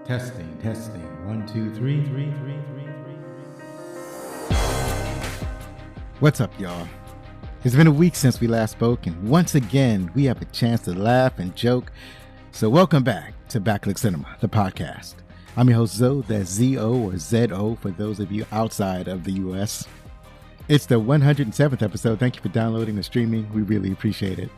Testing. 1, 2, 3. What's up, y'all? It's been a week since we last spoke, and once again, we have a chance to laugh and joke. So welcome back to Backlit Cinema, the podcast. I'm your host, Zoe, that's Z-O or Z-O for those of you outside of the U.S. It's the 107th episode. Thank you for downloading and streaming. We really appreciate it.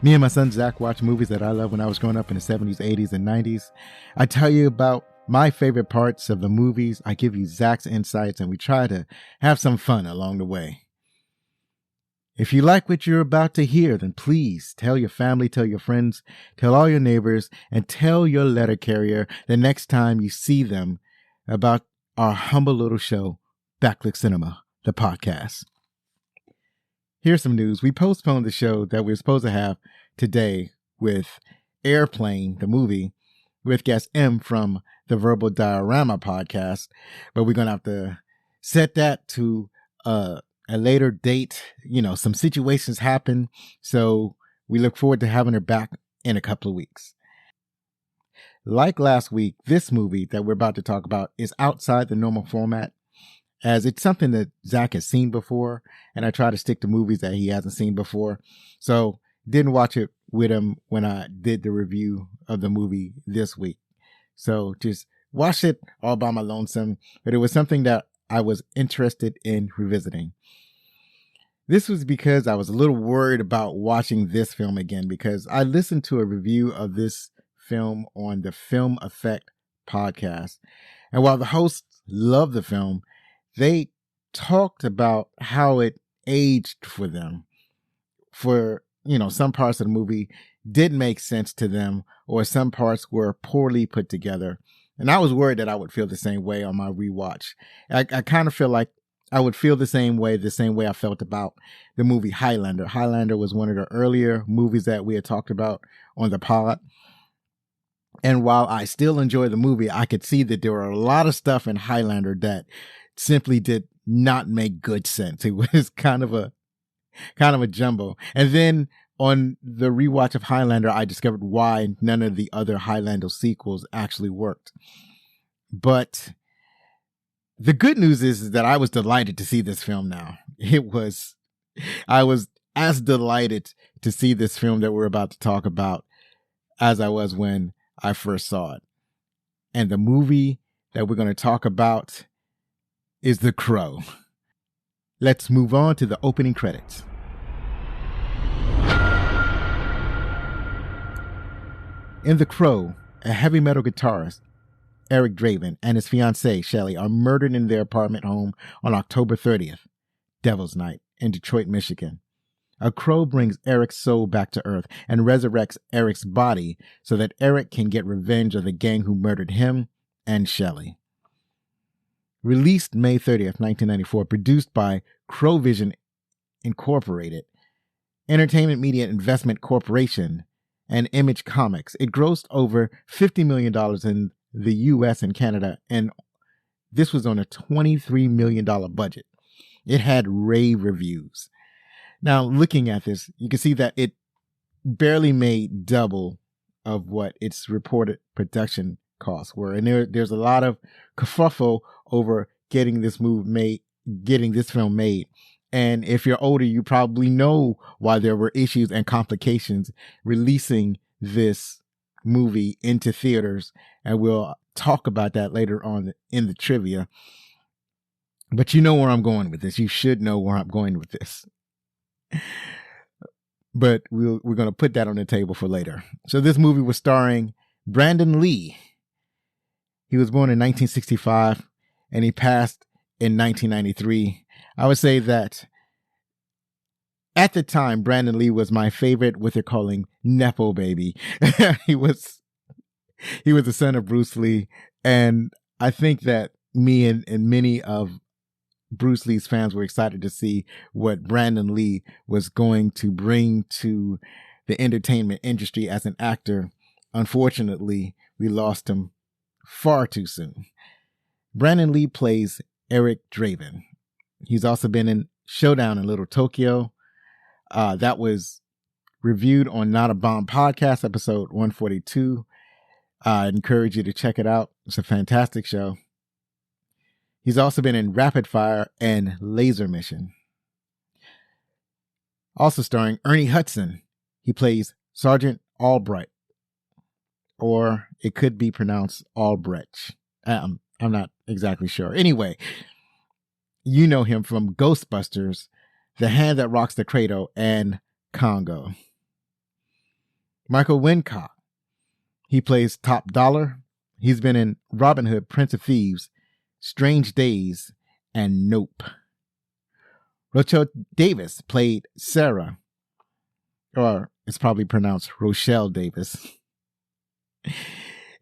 Me and my son Zach watch movies that I loved when I was growing up in the 70s, 80s, and 90s. I tell you about my favorite parts of the movies. I give you Zach's insights, and we try to have some fun along the way. If you like what you're about to hear, then please tell your family, tell your friends, tell all your neighbors, and tell your letter carrier the next time you see them about our humble little show, Backlit Cinema, the podcast. Here's some news. We postponed the show that we were supposed to have today with Airplane, the movie, with guest M from the Verbal Diorama podcast, but we're going to have to set that to a later date. You know, some situations happen, so we look forward to having her back in a couple of weeks. Like last week, this movie that we're about to talk about is outside the normal format, as it's something that Zach has seen before, and I try to stick to movies that he hasn't seen before. So didn't watch it with him when I did the review of the movie this week. So just watched it all by my lonesome, but it was something that I was interested in revisiting. This was because I was a little worried about watching this film again, because I listened to a review of this film on the Film Effect podcast. And while the hosts loved the film, they talked about how it aged for them. For, some parts of the movie didn't make sense to them, or some parts were poorly put together. And I was worried that I would feel the same way on my rewatch. I kind of feel like I would feel the same way I felt about the movie Highlander. Highlander was one of the earlier movies that we had talked about on the pod. And while I still enjoy the movie, I could see that there were a lot of stuff in Highlander that simply did not make good sense. It was kind of a jumble. And then on the rewatch of Highlander, I discovered why none of the other Highlander sequels actually worked. But the good news is that I was delighted to see this film now. I was as delighted to see this film that we're about to talk about as I was when I first saw it. And the movie that we're going to talk about is The Crow. Let's move on to the opening credits. In The Crow, a heavy metal guitarist, Eric Draven, and his fiancée, Shelley, are murdered in their apartment home on October 30th, Devil's Night, in Detroit, Michigan. A crow brings Eric's soul back to Earth and resurrects Eric's body so that Eric can get revenge of the gang who murdered him and Shelley. Released May 30th, 1994, produced by Crowvision Incorporated, Entertainment Media Investment Corporation, and Image Comics. It grossed over $50 million in the U.S. and Canada, and this was on a $23 million budget. It had rave reviews. Now, looking at this, you can see that it barely made double of what its reported production costs were. And there's a lot of kerfuffle over getting this film made. And if you're older, you probably know why there were issues and complications releasing this movie into theaters. And we'll talk about that later on in the trivia. But you know where I'm going with this. You should know where I'm going with this. But we're going to put that on the table for later. So this movie was starring Brandon Lee. He was born in 1965 and he passed in 1993. I would say that at the time, Brandon Lee was my favorite, what they're calling Nepo baby. He was the son of Bruce Lee. And I think that me and many of Bruce Lee's fans were excited to see what Brandon Lee was going to bring to the entertainment industry as an actor. Unfortunately, we lost him far too soon. Brandon Lee plays Eric Draven. He's also been in Showdown in Little Tokyo. That was reviewed on Not a Bomb podcast, episode 142. I encourage you to check it out. It's a fantastic show. He's also been in Rapid Fire and Laser Mission. Also starring Ernie Hudson. He plays Sergeant Albright, or it could be pronounced Albrecht. I'm not exactly sure. Anyway, you know him from Ghostbusters, The Hand That Rocks the Cradle, and Congo. Michael Wincott. He plays Top Dollar. He's been in Robin Hood, Prince of Thieves, Strange Days, and Nope. Rochelle Davis played Sarah, or it's probably pronounced Rochelle Davis.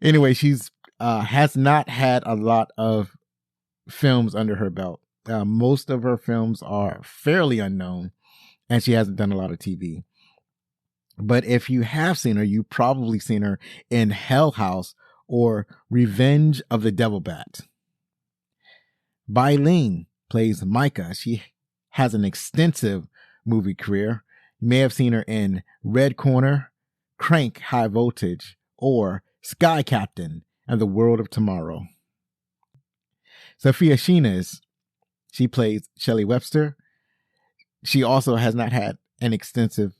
Anyway, she's has not had a lot of films under her belt. Most of her films are fairly unknown, and she hasn't done a lot of TV. But if you have seen her, you've probably seen her in Hell House or Revenge of the Devil Bat. Bai Ling plays Micah. She has an extensive movie career. You may have seen her in Red Corner, Crank High Voltage, or Sky Captain and the World of Tomorrow. Sophia Sheenez, she plays Shelley Webster. She also has not had an extensive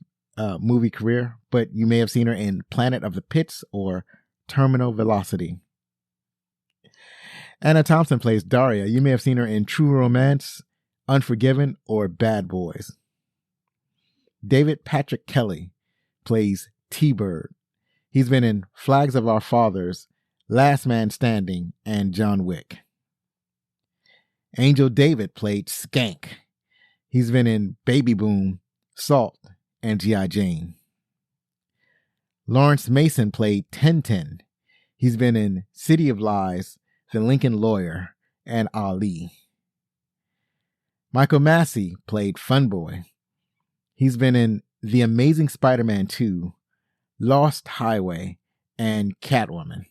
movie career, but you may have seen her in Planet of the Pits or Terminal Velocity. Anna Thompson plays Daria. You may have seen her in True Romance, Unforgiven, or Bad Boys. David Patrick Kelly plays T-Bird. He's been in Flags of Our Fathers, Last Man Standing, and John Wick. Angel David played Skank. He's been in Baby Boom, Salt, and G.I. Jane. Lawrence Mason played Tintin. He's been in City of Lies, The Lincoln Lawyer, and Ali. Michael Massey played Funboy. He's been in The Amazing Spider-Man 2, Lost Highway, and Catwoman.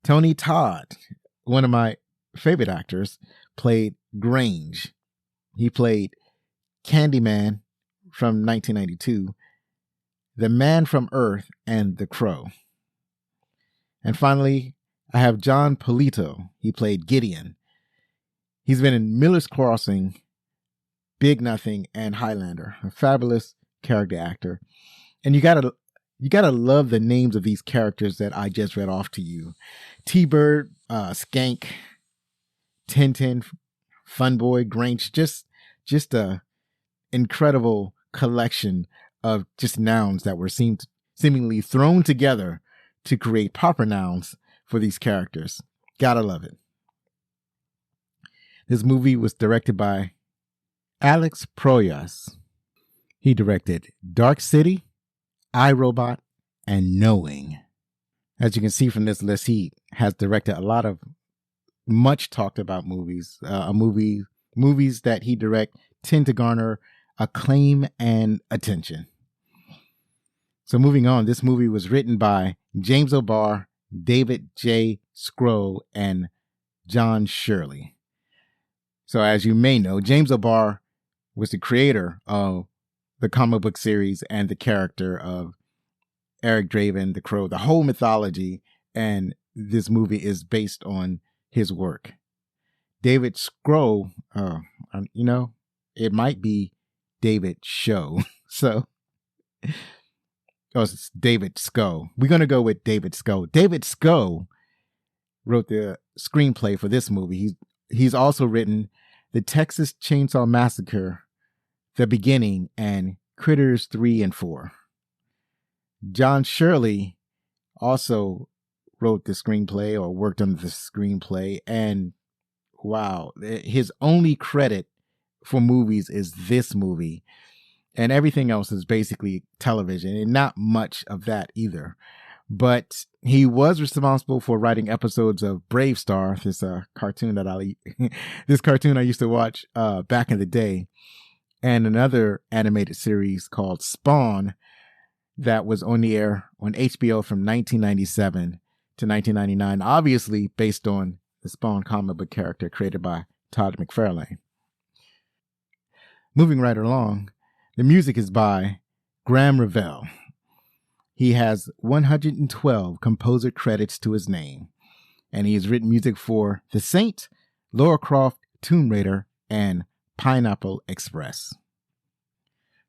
Tony Todd, one of my favorite actors, played Grange. He played Candyman from 1992, The Man from Earth, and The Crow. And finally, I have John Polito. He played Gideon. He's been in Miller's Crossing, Big Nothing, and Highlander. A fabulous character actor. And you gotta love the names of these characters that I just read off to you. T-Bird, Skank, Tintin, Funboy, Grange. Just a incredible collection of just nouns that were seemingly thrown together to create proper nouns for these characters. Gotta love it. This movie was directed by Alex Proyas. He directed Dark City, iRobot, and Knowing. As you can see from this list, he has directed a lot of much talked about movies. Movies that he directs tend to garner acclaim and attention. So moving on, this movie was written by James O'Barr, David J. Skro, and John Shirley. So as you may know, James O'Barr was the creator of the comic book series and the character of Eric Draven, the Crow, the whole mythology, and this movie is based on his work. David Skro, it might be David Show. So, it's David Sko. We're going to go with David Sko. David Sko wrote the screenplay for this movie. He's also written The Texas Chainsaw Massacre, The Beginning, and Critters 3 and 4. John Shirley also wrote the screenplay or worked on the screenplay, and wow, his only credit for movies is this movie, and everything else is basically television, and not much of that either. But he was responsible for writing episodes of Brave Star, this cartoon I used to watch back in the day, and another animated series called Spawn that was on the air on HBO from 1997 to 1999, obviously based on the Spawn comic book character created by Todd McFarlane. Moving right along, the music is by Graham Revell. He has 112 composer credits to his name, and he has written music for The Saint, Lara Croft, Tomb Raider, and Pineapple Express.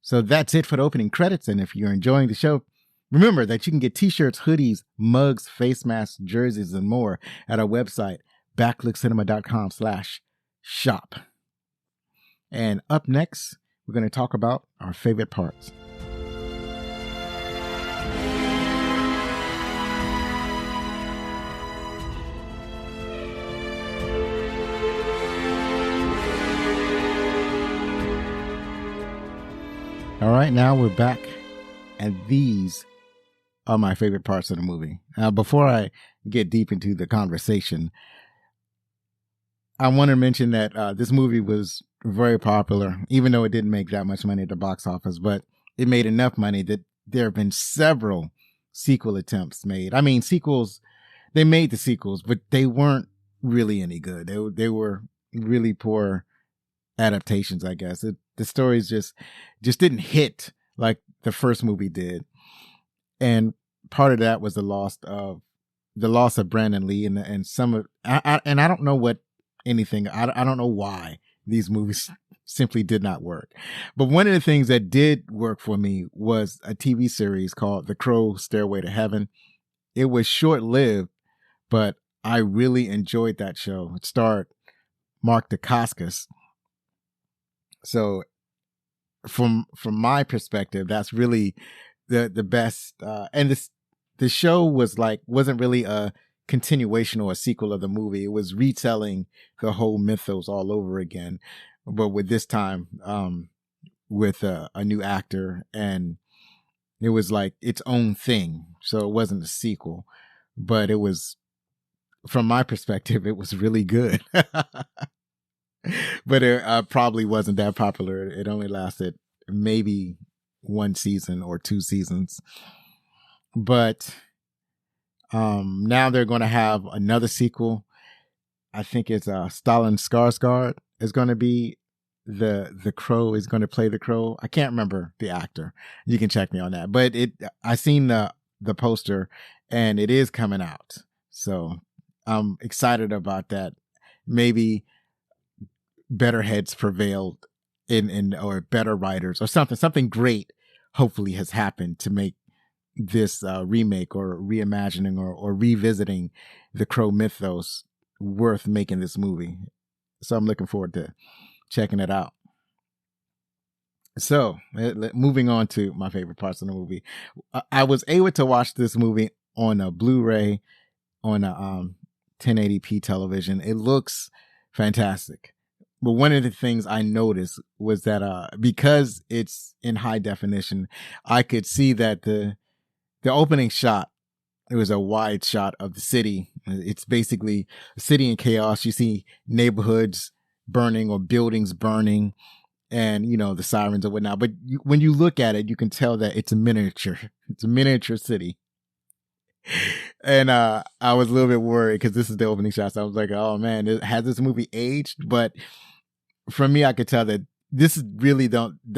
So that's it for the opening credits, and if you're enjoying the show, remember that you can get t-shirts, hoodies, mugs, face masks, jerseys, and more at our website, backlookcinema.com/shop. And up next, we're going to talk about our favorite parts. All right, now we're back, and these are my favorite parts of the movie. Now, before I get deep into the conversation, I want to mention that this movie was very popular, even though it didn't make that much money at the box office, but it made enough money that there have been several sequel attempts made. I mean, sequels, they made the sequels, but they weren't really any good. They were really poor adaptations, I guess. The stories just didn't hit like the first movie did. And part of that was the loss of Brandon Lee and some of, I don't know what anything, I don't know why these movies simply did not work. But one of the things that did work for me was a TV series called The Crow Stairway to Heaven. It was short-lived, but I really enjoyed that show. It starred Mark Dacascos. So from my perspective, that's really the best. And the show wasn't really a continuation or a sequel of the movie. It was retelling the whole mythos all over again, but with this time with a new actor, and it was like its own thing. So it wasn't a sequel, but it was, from my perspective, it was really good. But it probably wasn't that popular. It only lasted maybe one season or two seasons. But now they're going to have another sequel. I think it's Stellan Skarsgård is going to be the Crow, is going to play the Crow. I can't remember the actor. You can check me on that. But I seen the poster, and it is coming out. So I'm excited about that. Maybe better heads prevailed or better writers or something great hopefully has happened to make this remake or reimagining or revisiting the Crow mythos worth making this movie. So I'm looking forward to checking it out. So moving on to my favorite parts of the movie. I was able to watch this movie on a Blu-ray on a 1080p television. It looks fantastic. But one of the things I noticed was that because it's in high definition, I could see that the opening shot, it was a wide shot of the city. It's basically a city in chaos. You see neighborhoods burning or buildings burning, and the sirens and whatnot. But when you look at it, you can tell that it's a miniature. It's a miniature city. And I was a little bit worried because this is the opening shot. So I was like, oh man, has this movie aged? But for me, I could tell that this is really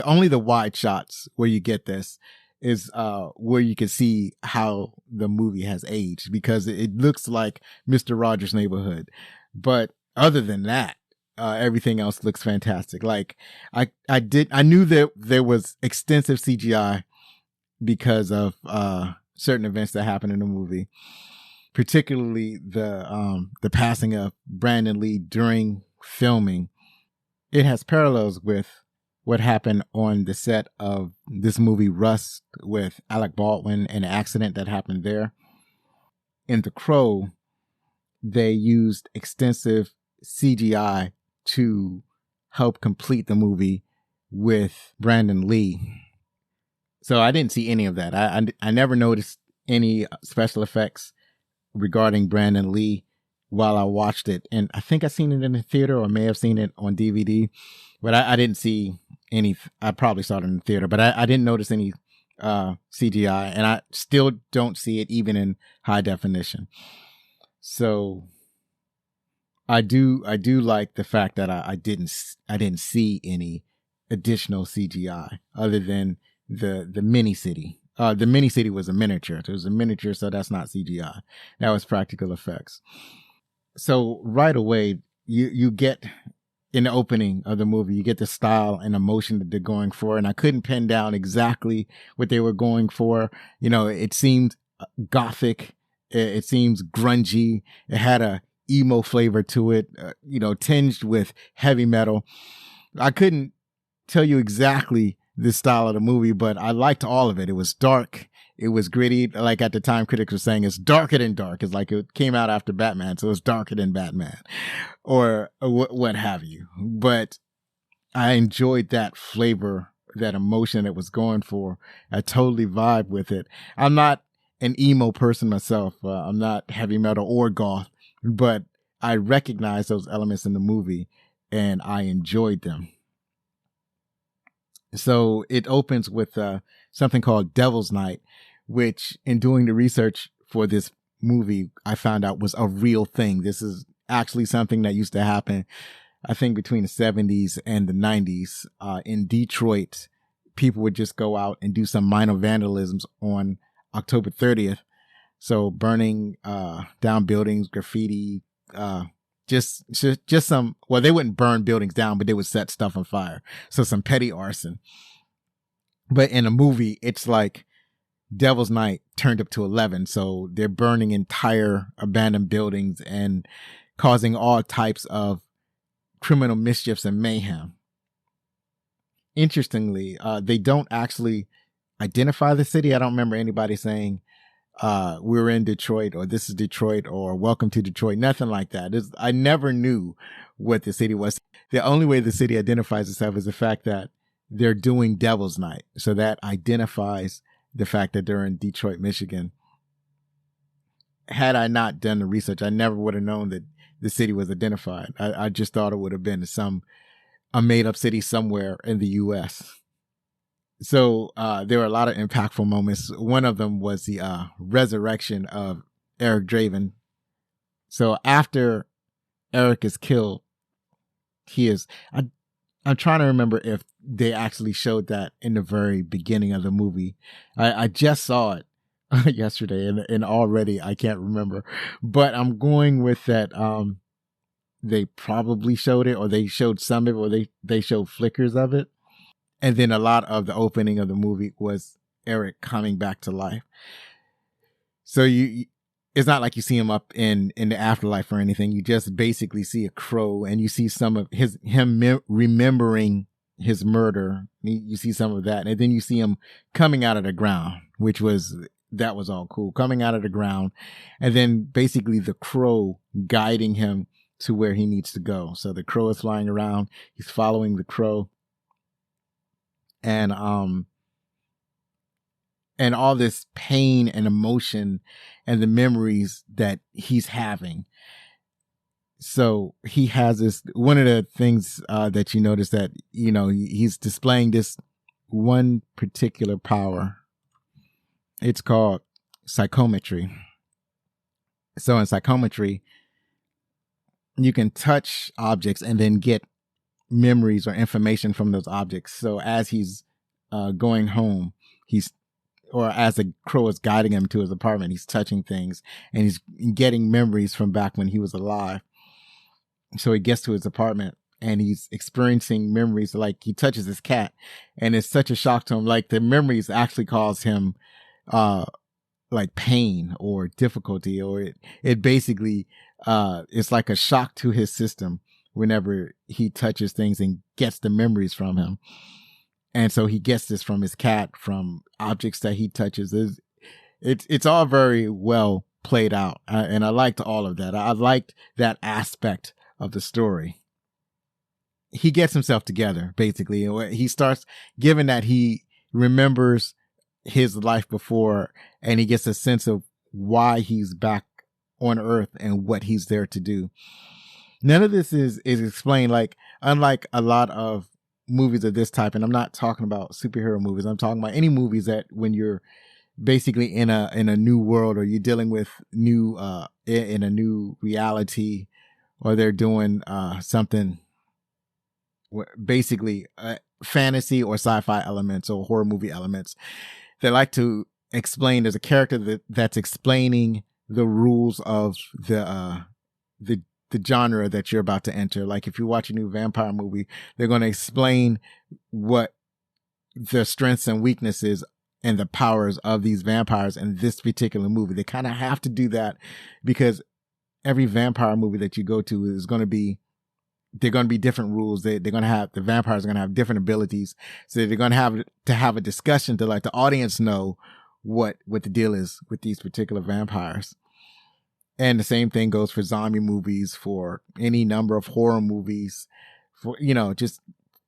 only the wide shots where you get this is where you can see how the movie has aged, because it looks like Mr. Rogers' Neighborhood. But other than that, everything else looks fantastic. Like I knew that there was extensive CGI because of certain events that happened in the movie, particularly the passing of Brandon Lee during filming. It has parallels with what happened on the set of this movie Rust with Alec Baldwin and an accident that happened there. In The Crow, they used extensive CGI to help complete the movie with Brandon Lee. So I didn't see any of that. I never noticed any special effects regarding Brandon Lee while I watched it. And I think I seen it in the theater, or may have seen it on DVD, but I didn't see any. I probably saw it in the theater, but I didn't notice any CGI, and I still don't see it even in high definition. So I do like the fact that I didn't see any additional CGI other than the mini city The mini city was a miniature. It was a miniature, so that's not CGI. That was practical effects. So right away, you get in the opening of the movie, you get the style and emotion that they're going for. And I couldn't pin down exactly what they were going for. You know, it seemed gothic. It seems grungy. It had a emo flavor to it, you know, tinged with heavy metal. I couldn't tell you exactly the style of the movie, but I liked all of it. It was dark. It was gritty. Like at the time, critics were saying it's darker than dark. It's like it came out after Batman, so it's darker than Batman, or what have you. But I enjoyed that flavor, that emotion it was going for. I totally vibe with it. I'm not an emo person myself. I'm not heavy metal or goth, but I recognize those elements in the movie and I enjoyed them. So it opens with something called Devil's Night, which in doing the research for this movie, I found out was a real thing. This is actually something that used to happen, I think, between the 70s and the 90s. In Detroit, people would just go out and do some minor vandalisms on October 30th. So burning down buildings, graffiti, just some, well, they wouldn't burn buildings down, but they would set stuff on fire. So some petty arson. But in a movie, it's like Devil's Night turned up to 11. So they're burning entire abandoned buildings and causing all types of criminal mischiefs and mayhem. Interestingly, they don't actually identify the city. I don't remember anybody saying, we're in Detroit, or this is Detroit, or welcome to Detroit. Nothing like that. I never knew what the city was. The only way the city identifies itself is the fact that they're doing Devil's Night. So that identifies the fact that they're in Detroit, Michigan. Had I not done the research, I never would have known that the city was identified. I just thought it would have been a made up city somewhere in the U.S. So there were a lot of impactful moments. One of them was the resurrection of Eric Draven. So after Eric is killed, I'm trying to remember if they actually showed that in the very beginning of the movie. I just saw it yesterday and already I can't remember. But I'm going with that they probably showed it, or they showed some of it, or they showed flickers of it. And then a lot of the opening of the movie was Eric coming back to life. So it's not like you see him up in the afterlife or anything. You just basically see a crow and you see some of him remembering his murder. You see some of that. And then you see him coming out of the ground, that was all cool. Coming out of the ground. And then basically the crow guiding him to where he needs to go. So the crow is flying around. He's following the crow. And all this pain and emotion and the memories that he's having. So he has this, one of the things that you notice that, you know, he's displaying this one particular power. It's called psychometry. So in psychometry, you can touch objects and then get memories or information from those objects. So as he's going home, or as the crow is guiding him to his apartment, he's touching things and he's getting memories from back when he was alive. So he gets to his apartment and he's experiencing memories. Like he touches his cat and it's such a shock to him. Like the memories actually cause him like pain or difficulty, or it basically it's like a shock to his system whenever he touches things and gets the memories from him. And so he gets this from his cat, from objects that he touches. It's all very well played out. And I liked all of that. I liked that aspect of the story. He gets himself together, basically. He starts, given that he remembers his life before, and he gets a sense of why he's back on Earth and what he's there to do. None of this is explained. Like, unlike a lot of movies of this type, and I'm not talking about superhero movies, I'm talking about any movies that when you're basically in a new world, or you're dealing with in a new reality, or they're doing something basically fantasy or sci-fi elements or horror movie elements. they like to explain, there's a character that's explaining the rules of the genre that you're about to enter. Like if you watch a new vampire movie, they're going to explain what the strengths and weaknesses and the powers of these vampires in this particular movie. They kind of have to do that because every vampire movie that you go to is going to be, they're going to be different rules. They're going to have, the vampires are going to have different abilities. So they're going to have a discussion to let the audience know what the deal is with these particular vampires. And the same thing goes for zombie movies, for any number of horror movies, for, just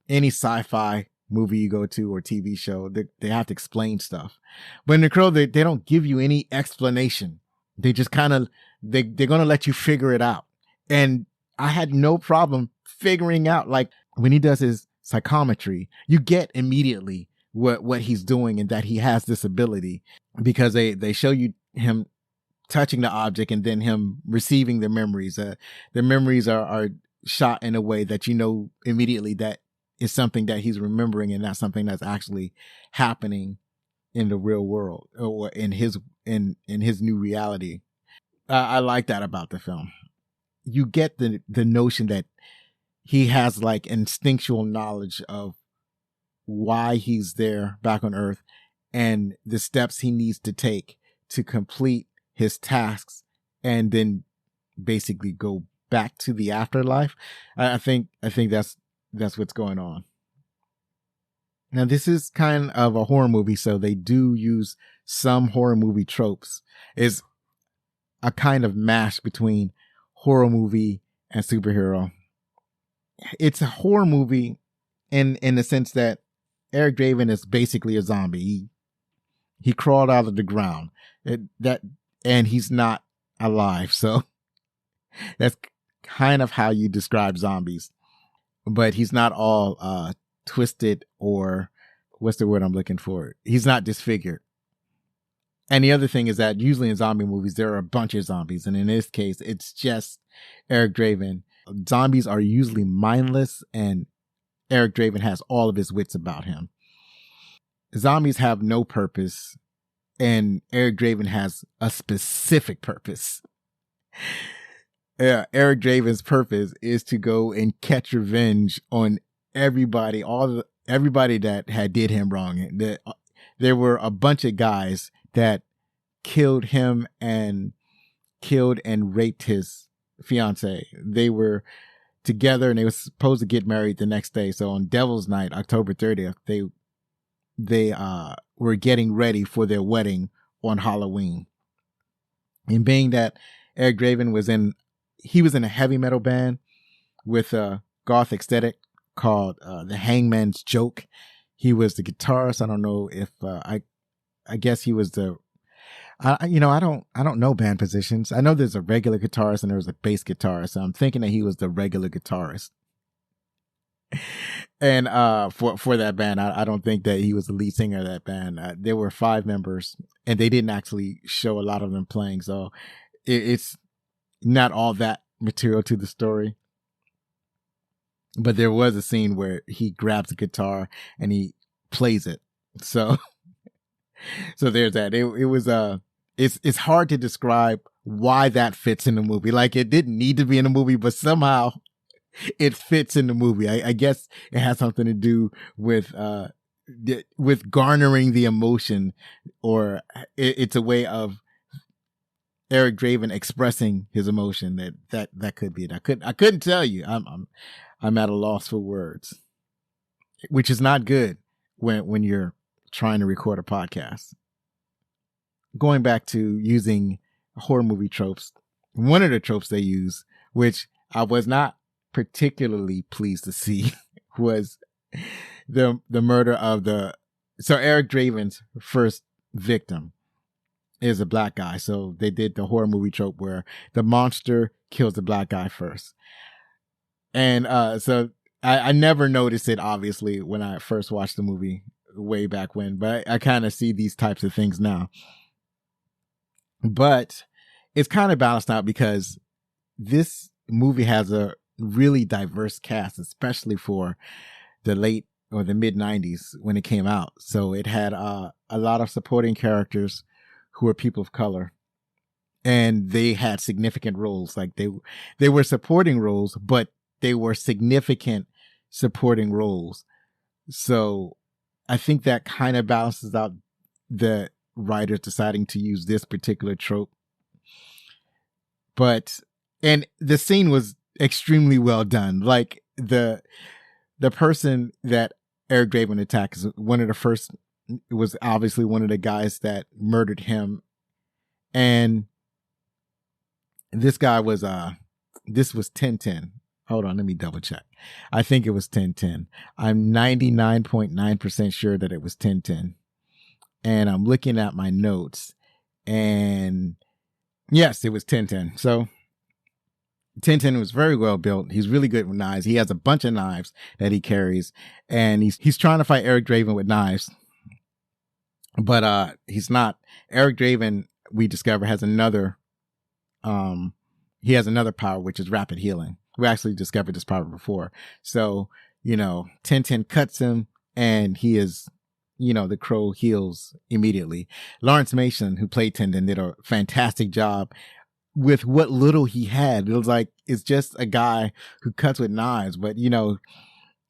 any sci-fi movie you go to or TV show. They have to explain stuff. But in The Crow, they don't give you any explanation. They just kind of, they're going to let you figure it out. And I had no problem figuring out, like when he does his psychometry, you get immediately what he's doing and that he has this ability, because they show you him touching the object and then him receiving the memories. The memories are shot in a way that immediately that is something that he's remembering and not something that's actually happening in the real world or in his new reality. I like that about the film. You get the notion that he has like instinctual knowledge of why he's there back on Earth and the steps he needs to take to complete his tasks and then basically go back to the afterlife. I think that's what's going on. Now, this is kind of a horror movie, so they do use some horror movie tropes. It's a kind of mash between horror movie and superhero. It's a horror movie in the sense that Eric Draven is basically a zombie. He crawled out of the ground. And he's not alive. So that's kind of how you describe zombies. But he's not all twisted, or what's the word I'm looking for? He's not disfigured. And the other thing is that usually in zombie movies, there are a bunch of zombies. And in this case, it's just Eric Draven. Zombies are usually mindless, and Eric Draven has all of his wits about him. Zombies have no purpose, and Eric Draven has a specific purpose. Eric Draven's purpose is to go and catch revenge on everybody, everybody that had did him wrong. There were a bunch of guys that killed him and raped his fiancé. They were together and they were supposed to get married the next day. So on Devil's Night, October 30th, they were getting ready for their wedding on Halloween. And being that Eric Draven was in a heavy metal band with a goth aesthetic called The Hangman's Joke. He was the guitarist. I don't know if I guess he was I don't know band positions. I know there's a regular guitarist and there's a bass guitarist. So I'm thinking that he was the regular guitarist. And for that band, I don't think that he was the lead singer of that band. There were 5 members, and they didn't actually show a lot of them playing. So it's not all that material to the story. But there was a scene where he grabs a guitar and he plays it. So there's that. It was it's hard to describe why that fits in the movie. Like, it didn't need to be in the movie, but somehow it fits in the movie. I guess it has something to do with garnering the emotion, or it's a way of Eric Draven expressing his emotion. That could be it. I couldn't tell you. I'm at a loss for words, which is not good when you're trying to record a podcast. Going back to using horror movie tropes, one of the tropes they use, which I was not particularly pleased to see, was the murder of so Eric Draven's first victim is a black guy. So they did the horror movie trope where the monster kills the black guy first. And so I never noticed it, obviously, when I first watched the movie way back when, but I kind of see these types of things now. But it's kind of balanced out because this movie has a really diverse cast, especially for the late or the mid 90s when it came out. So it had a lot of supporting characters who were people of color, and they had significant roles. Like they were supporting roles, but they were significant supporting roles. So I think that kind of balances out the writers deciding to use this particular trope. And the scene was extremely well done. Like the person that Eric Draven attacked is one of the first, was obviously one of the guys that murdered him. And this guy was, this was 1010. Hold on, let me double check. I think it was 1010. I'm 99.9% sure that it was 1010. And I'm looking at my notes, and yes, it was 1010. So 1010 was very well built. He's really good with knives. He has a bunch of knives that he carries, and he's trying to fight Eric Draven with knives. But he's not. Eric Draven, we discover, has another he has another power, which is rapid healing. We actually discovered this power before. So, 1010 cuts him, and he is, the Crow heals immediately. Lawrence Mason, who played Tendon, did a fantastic job with what little he had. It was like, it's just a guy who cuts with knives, but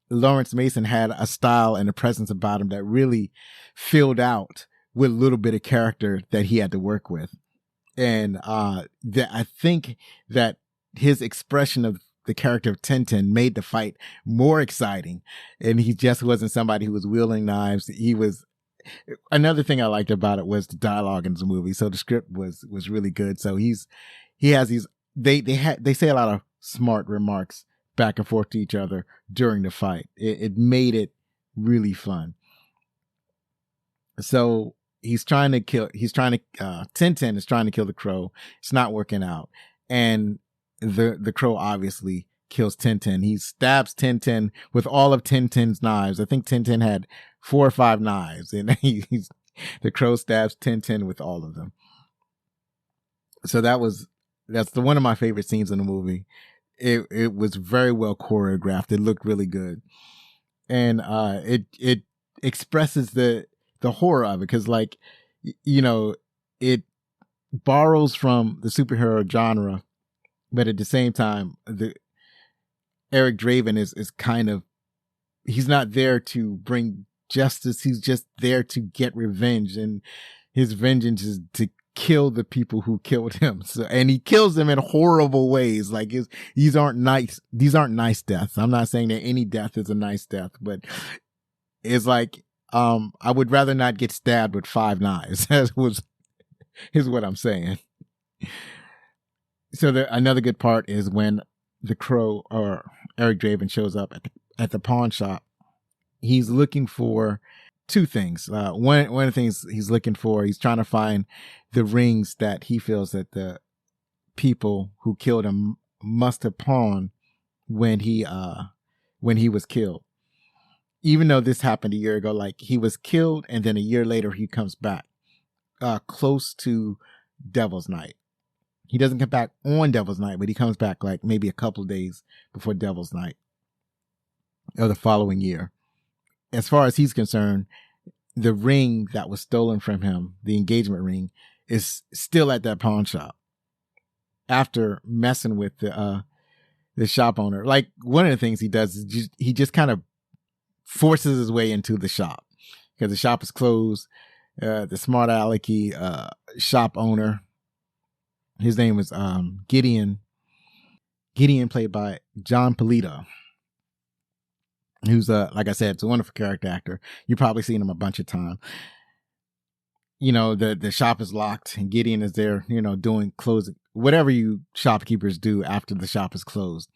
Lawrence Mason had a style and a presence about him that really filled out with a little bit of character that he had to work with. And I think that his expression of the character of Tintin made the fight more exciting. And he just wasn't somebody who was wielding knives. Another thing I liked about it was the dialogue in the movie. So the script was really good. So he has these, they say a lot of smart remarks back and forth to each other during the fight. It made it really fun. So Tintin is trying to kill the Crow. It's not working out. And the Crow obviously kills Tintin. He stabs Tintin with all of Tintin's knives. I think Tintin had 4 or 5 knives, and the Crow stabs Tintin with all of them. So that's one of my favorite scenes in the movie. It was very well choreographed. It looked really good. And it expresses the horror of it, because it borrows from the superhero genre, but at the same time, Eric Draven is kind of, he's not there to bring justice. He's just there to get revenge, and his vengeance is to kill the people who killed him. So, and he kills them in horrible ways. Like these aren't nice deaths. I'm not saying that any death is a nice death, but it's like, I would rather not get stabbed with 5 knives. Is what I'm saying. So another good part is when the Crow, or Eric Draven, shows up at the pawn shop. He's looking for 2 things. One of the things he's looking for, he's trying to find the rings that he feels that the people who killed him must have pawned when he was killed. Even though this happened a year ago, like he was killed, and then a year later he comes back, close to Devil's Night. He doesn't come back on Devil's Night, but he comes back like maybe a couple of days before Devil's Night of the following year. As far as he's concerned, the ring that was stolen from him, the engagement ring, is still at that pawn shop after messing with the shop owner. Like, one of the things he does is he just kind of forces his way into the shop, because the shop is closed. The smart alecky shop owner, his name was Gideon, played by John Polito, who's like I said, it's a wonderful character actor. You've probably seen him a bunch of times. The shop is locked, and Gideon is there, doing closing, whatever you shopkeepers do after the shop is closed.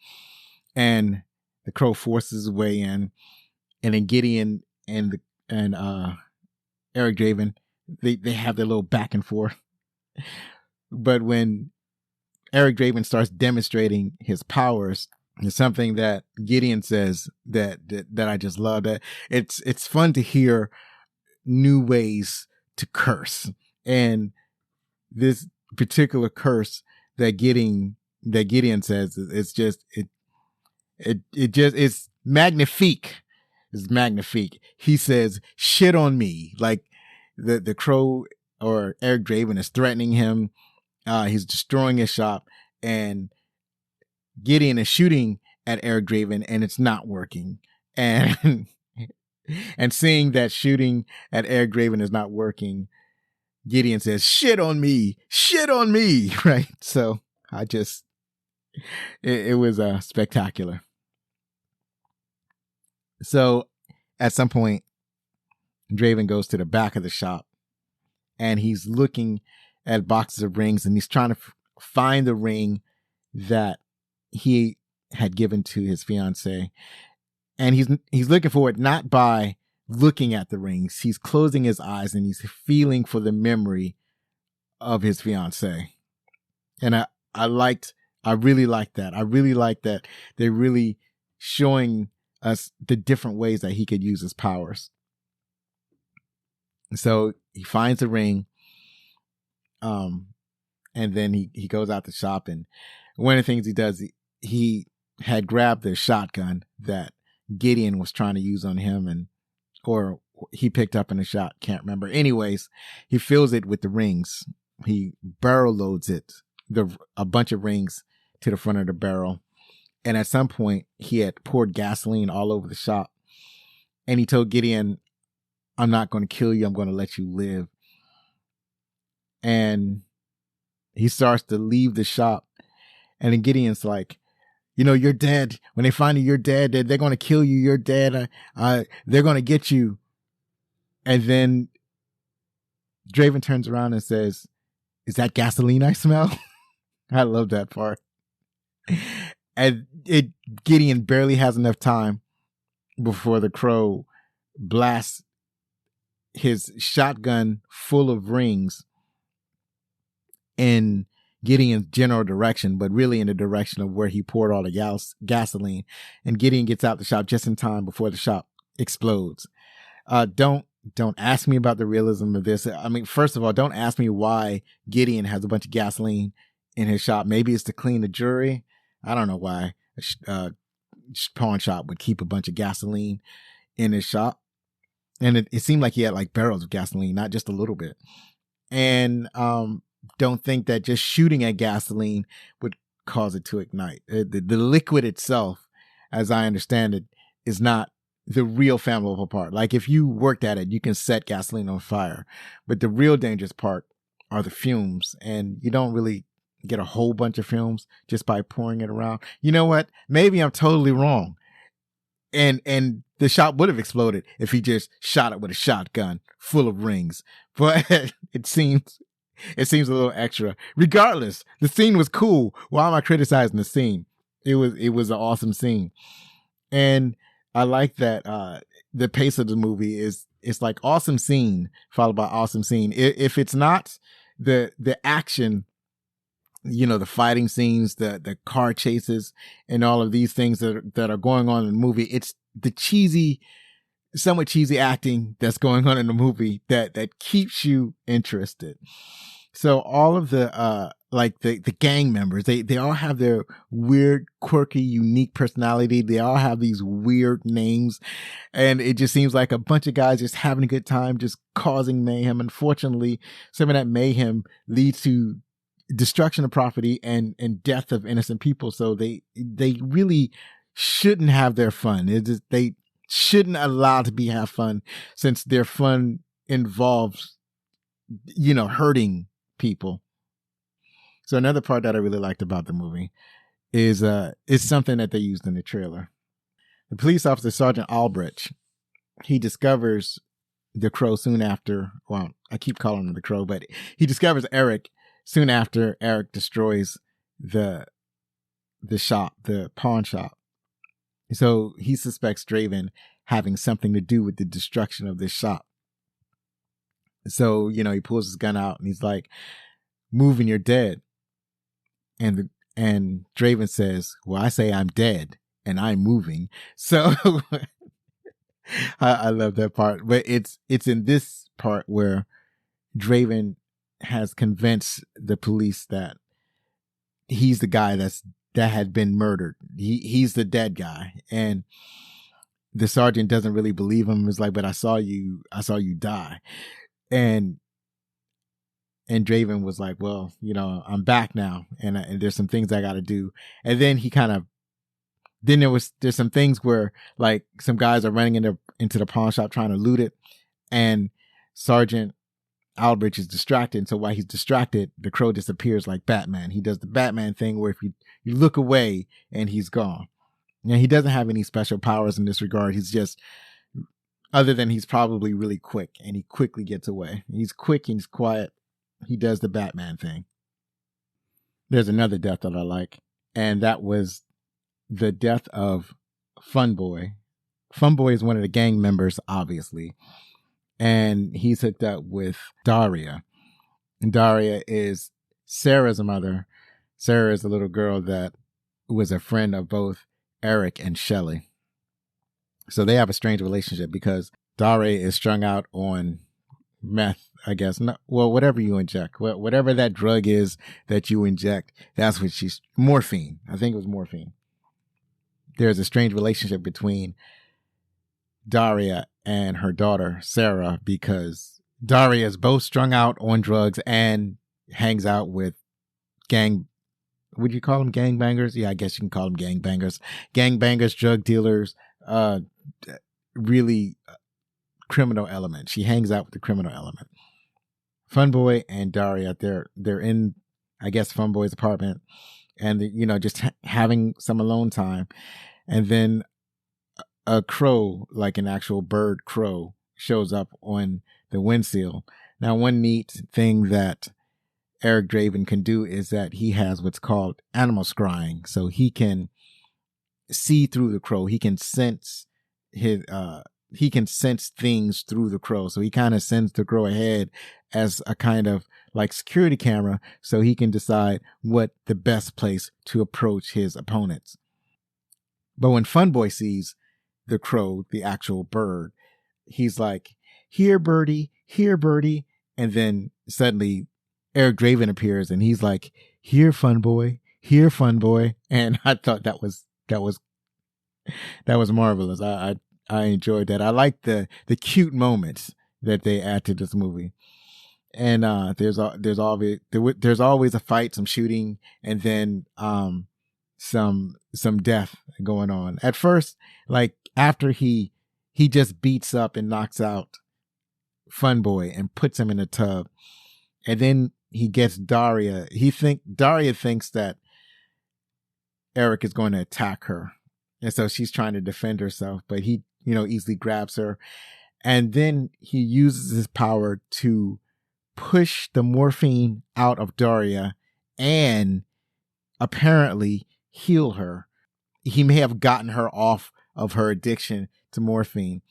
And the Crow forces his way in, and then Gideon and Eric Draven, they have their little back and forth. But when Eric Draven starts demonstrating his powers, it's something that Gideon says that I just love. That it's fun to hear new ways to curse, and this particular curse that Gideon says, it's just it's magnifique. is magnifique. He says, "Shit on me." Like the crow or Eric Draven is threatening him. He's destroying his shop, and Gideon is shooting at Eric Draven, and it's not working. And and seeing that shooting at Eric Draven is not working, Gideon says, "Shit on me, shit on me." Right. So it was spectacular. So at some point, Draven goes to the back of the shop, and he's looking at boxes of rings, and he's trying to find the ring that he had given to his fiancé. And he's looking for it not by looking at the rings. He's closing his eyes and he's feeling for the memory of his fiancé. And I really liked that. I really like that they're really showing us the different ways that he could use his powers. So he finds the ring, and then he goes out the shop, and one of the things he does, he had grabbed the shotgun that Gideon was trying to use on him, or he picked up in the shot, can't remember. Anyways, he fills it with the rings. He barrel loads it, a bunch of rings to the front of the barrel. And at some point, he had poured gasoline all over the shop. And he told Gideon, "I'm not going to kill you. I'm going to let you live." And he starts to leave the shop. And then Gideon's like, "You're dead. When they find you, you're dead. They're going to kill you. You're dead. They're going to get you." And then Draven turns around and says, "Is that gasoline I smell?" I love that part. And Gideon barely has enough time before the crow blasts his shotgun full of rings in Gideon's general direction, but really in the direction of where he poured all the gasoline. And Gideon gets out the shop just in time before the shop explodes. Don't ask me about the realism of this. I mean, first of all, don't ask me why Gideon has a bunch of gasoline in his shop. Maybe it's to clean the jewelry. I don't know why a pawn shop would keep a bunch of gasoline in his shop. And it seemed like he had like barrels of gasoline, not just a little bit. And don't think that just shooting at gasoline would cause it to ignite. The liquid itself, as I understand it, is not the real flammable part. Like if you worked at it, you can set gasoline on fire. But the real dangerous part are the fumes. And you don't really get a whole bunch of fumes just by pouring it around. You know what? Maybe I'm totally wrong. And the shop would have exploded if he just shot it with a shotgun full of rings. But it seems a little extra. Regardless, the scene was cool. Why am I criticizing the scene? It was an awesome scene. And I like that the pace of the movie it's like awesome scene followed by awesome scene. If it's not the action, the fighting scenes, the car chases, and all of these things that are going on in the movie, it's the somewhat cheesy acting that's going on in the movie that keeps you interested. So all of the the gang members, they all have their weird, quirky, unique personality. They all have these weird names, and it just seems like a bunch of guys just having a good time, just causing mayhem. Unfortunately, some of that mayhem leads to destruction of property and death of innocent people. So they really shouldn't have their fun. They shouldn't allow to have fun, since their fun involves, hurting people. So another part that I really liked about the movie is something that they used in the trailer. The police officer, Sergeant Albrecht, he discovers the crow soon after. Well, I keep calling him the crow, but he discovers Eric soon after Eric destroys the shop, the pawn shop. So he suspects Draven having something to do with the destruction of this shop. So, he pulls his gun out and he's like, "Move and you're dead." And Draven says, "Well, I say I'm dead and I'm moving." So I love that part. But it's in this part where Draven has convinced the police that he's the guy that had been murdered. He's the dead guy. And the sergeant doesn't really believe him. It's like, but I saw you die. And Draven was like, well, I'm back now, and there's some things I got to do. And then there's some things where like some guys are running into the pawn shop trying to loot it, and Sergeant Albridge is distracted. And so while he's distracted, the Crow disappears like Batman. He does the Batman thing where if you look away and he's gone. Now, he doesn't have any special powers in this regard. He's just, other than he's probably really quick, and he quickly gets away. He's quick and he's quiet. He does the Batman thing. There's another death that I like, and that was the death of Funboy. Funboy is one of the gang members, obviously, and he's hooked up with Daria. And Daria is Sarah's mother. Sarah is a little girl that was a friend of both Eric and Shelley. So they have a strange relationship because Daria is strung out on meth, I guess. Whatever you inject, whatever that drug is that you inject, that's what she's, morphine. I think it was morphine. There's a strange relationship between Daria and her daughter, Sarah, because Daria is both strung out on drugs and hangs out with would you call them gangbangers? Yeah, I guess you can call them gangbangers. Gangbangers, drug dealers, really criminal element. She hangs out with the criminal element. Funboy and Daria, they're in, I guess, Funboy's apartment, and just having some alone time. And then a crow, like an actual bird crow, shows up on the windsill. Now, one neat thing that Eric Draven can do is that he has what's called animal scrying. So he can see through the crow. He can sense things through the crow. So he kind of sends the crow ahead as a kind of like security camera, so he can decide what the best place to approach his opponents. But when Funboy sees the crow, the actual bird, he's like, here, birdie, and then suddenly Eric Draven appears, and he's like, here, Funboy, and I thought that was marvelous. I enjoyed that. I like the cute moments that they add to this movie, and there's always a fight, some shooting, and then some death going on. At first, like after he just beats up and knocks out Funboy and puts him in a tub, and then he gets Daria. Daria thinks that Eric is going to attack her, and so she's trying to defend herself, but he easily grabs her, and then he uses his power to push the morphine out of Daria and apparently heal her. He may have gotten her off of her addiction to morphine.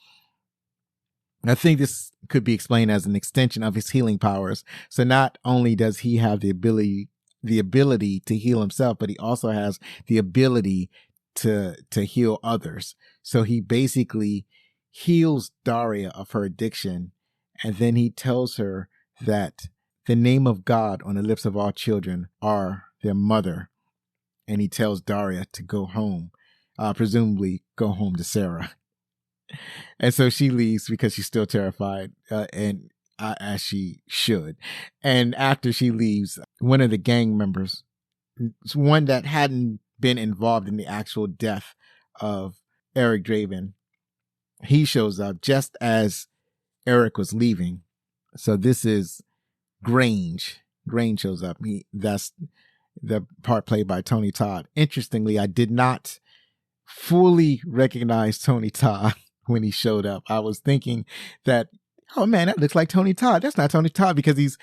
I think this could be explained as an extension of his healing powers. So not only does he have the ability to heal himself, but he also has the ability to heal others. So he basically heals Daria of her addiction, and then he tells her that the name of God on the lips of all children are their mother. And he tells Daria to go home, presumably go home to Sarah. And so she leaves because she's still terrified, and as she should. And after she leaves, one of the gang members, one that hadn't been involved in the actual death of Eric Draven, he shows up just as Eric was leaving. So this is Grange. Grange shows up. That's the part played by Tony Todd. Interestingly, I did not fully recognize Tony Todd when he showed up. I was thinking that, oh man, that looks like Tony Todd. That's not Tony Todd, because he's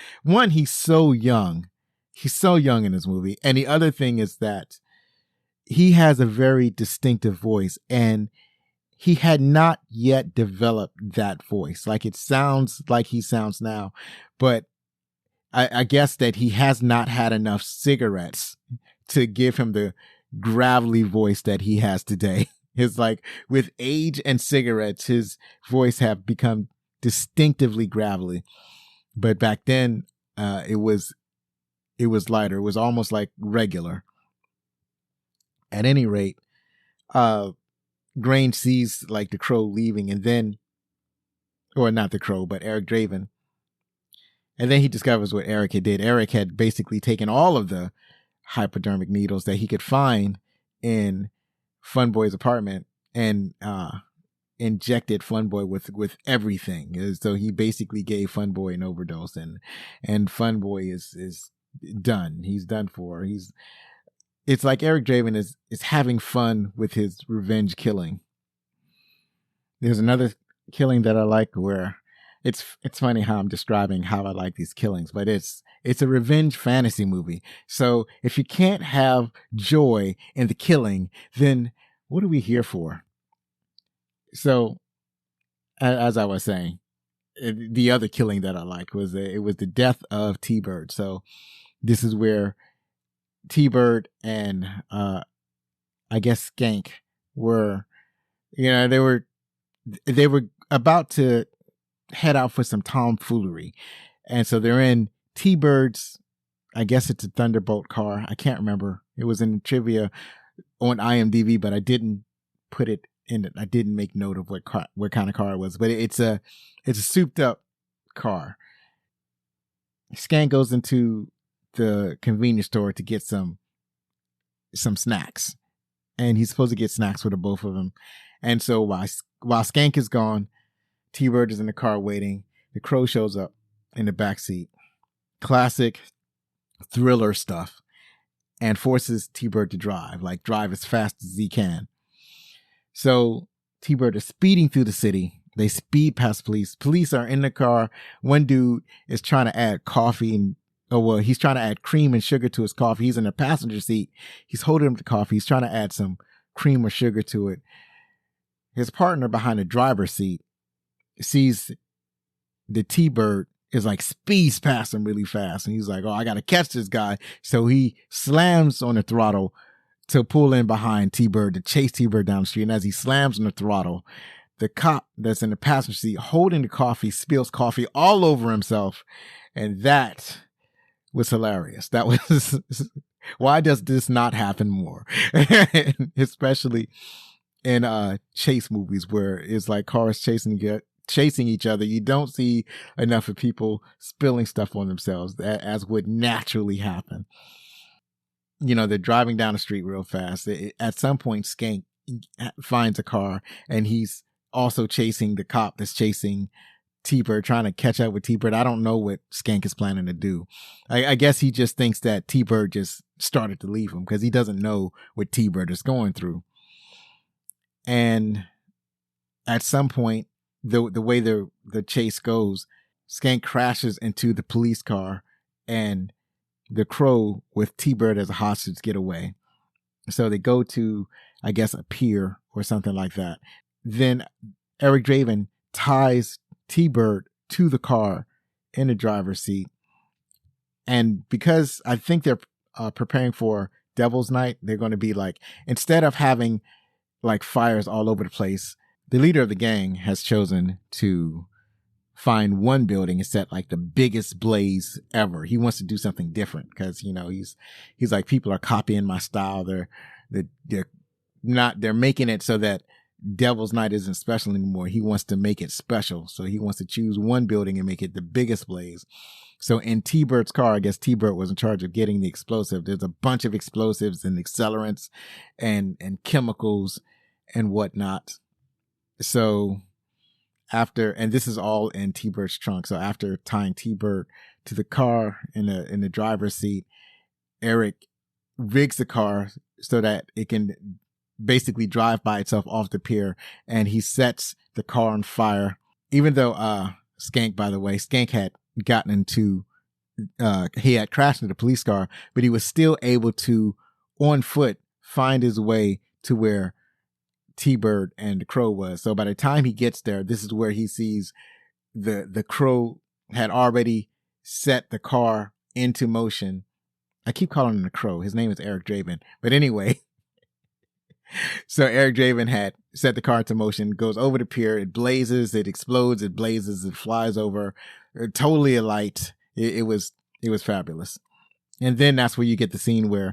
so young. He's so young in this movie. And the other thing is that he has a very distinctive voice, and he had not yet developed that voice. Like, it sounds like he sounds now, but I guess that he has not had enough cigarettes to give him the gravelly voice that he has today. It's like with age and cigarettes, his voice have become distinctively gravelly. But back then, it was lighter. It was almost like regular. At any rate, Grange sees like the Crow leaving, and then, or not the Crow, but Eric Draven. And then he discovers what Eric had did. Eric had basically taken all of the hypodermic needles that he could find in Funboy's apartment and injected Funboy with everything. So he basically gave Funboy an overdose, and Funboy is done. He's done for. It's like Eric Draven is having fun with his revenge killing. There's another killing that I like where it's funny how I'm describing how I like these killings, but it's a revenge fantasy movie. So if you can't have joy in the killing, then what are we here for? So as I was saying, the other killing that I liked was the death of T-Bird. So this is where T-Bird and I guess Skank were, they were about to head out for some tomfoolery. And so they're in T-Bird's, I guess it's a Thunderbolt car. I can't remember. It was in trivia on IMDb, but I didn't put it in it. I didn't make note of what kind of car it was, but it's a souped up car. Skank goes into the convenience store to get some snacks, and he's supposed to get snacks for the both of them. And so while Skank is gone, T-Bird is in the car waiting. The Crow shows up in the backseat. Classic thriller stuff. And forces T-Bird to drive as fast as he can. So T-Bird is speeding through the city. They speed past police. Police are in the car. One dude is trying to add coffee he's trying to add cream and sugar to his coffee. He's in the passenger seat. He's holding up the coffee. He's trying to add some cream or sugar to it. His partner behind the driver's seat sees the T-Bird is like speeds past him really fast. And he's like, oh, I got to catch this guy. So he slams on the throttle to pull in behind T-Bird to chase T-Bird down the street. And as he slams on the throttle, the cop that's in the passenger seat holding the coffee spills coffee all over himself. And that was hilarious. That was, why does this not happen more? Especially in chase movies where it's like cars chasing each other. You don't see enough of people spilling stuff on themselves as would naturally happen. They're driving down the street real fast. At some point, Skank finds a car, and he's also chasing the cop that's chasing T-Bird, trying to catch up with T-Bird. I don't know what Skank is planning to do. I guess he just thinks that T-Bird just started to leave him because he doesn't know what T-Bird is going through. And at some point, the way the chase goes, Skank crashes into the police car, and the Crow with T-Bird as a hostage get away. So they go to, I guess, a pier or something like that. Then Eric Draven ties T-Bird to the car in the driver's seat. And because I think they're preparing for Devil's Night, they're going to be like, instead of having like fires all over the place, the leader of the gang has chosen to find one building and set like the biggest blaze ever. He wants to do something different because, he's like, people are copying my style. They're making it so that Devil's Night isn't special anymore. He wants to make it special. So he wants to choose one building and make it the biggest blaze. So in T-Bird's car, I guess T-Bird was in charge of getting the explosive. There's a bunch of explosives and accelerants and chemicals and whatnot. So and this is all in T-Bird's trunk. So after tying T-Bird to the car in the driver's seat, Eric rigs the car so that it can basically drive by itself off the pier, and he sets the car on fire. Even though Skank had gotten into he had crashed into the police car, but he was still able to on foot find his way to where T-Bird and the Crow was. So by the time he gets there, this is where he sees the Crow had already set the car into motion. I keep calling him the Crow. His name is Eric Draven. But anyway, so Eric Draven had set the car into motion, goes over the pier, it blazes, it explodes, it blazes, it flies over, totally alight. It was fabulous. And then that's where you get the scene where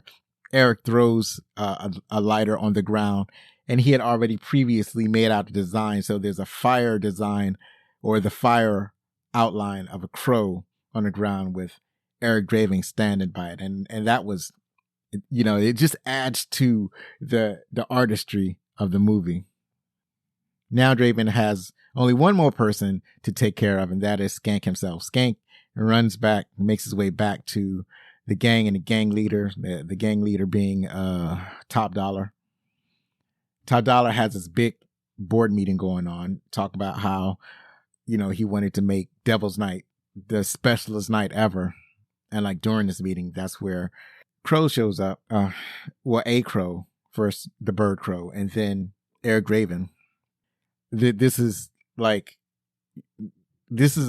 Eric throws a lighter on the ground, And he had already previously made out the design. So there's a fire design or the fire outline of a crow on the ground with Eric Draven standing by it. And that was, it just adds to the artistry of the movie. Now Draven has only one more person to take care of, and that is Skank himself. Skank runs back, makes his way back to the gang and the gang leader, the gang leader being Top Dollar. Top Dollar has this big board meeting going on, talk about how, he wanted to make Devil's Night the specialist night ever. And like during this meeting, that's where Crow shows up. A Crow, first the Bird Crow, and then Eric Draven. This is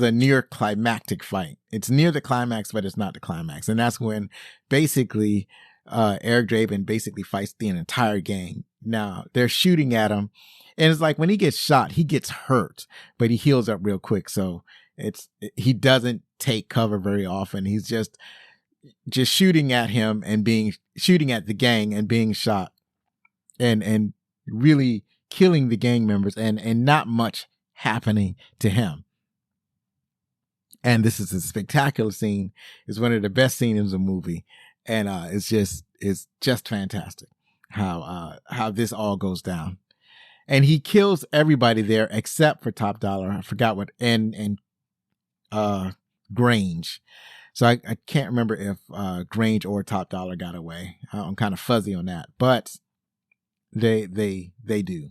a near climactic fight. It's near the climax, but it's not the climax. And that's when basically Eric Draven basically fights the entire gang. Now they're shooting at him, and it's like when he gets shot, he gets hurt, but he heals up real quick. So he doesn't take cover very often. He's just shooting at him and shooting at the gang and being shot and really killing the gang members and not much happening to him. And this is a spectacular scene. It's one of the best scenes in the movie. And it's just fantastic how this all goes down. And he kills everybody there except for Top Dollar. I forgot what, and Grange. So I can't remember if Grange or Top Dollar got away. I'm kind of fuzzy on that, but they do.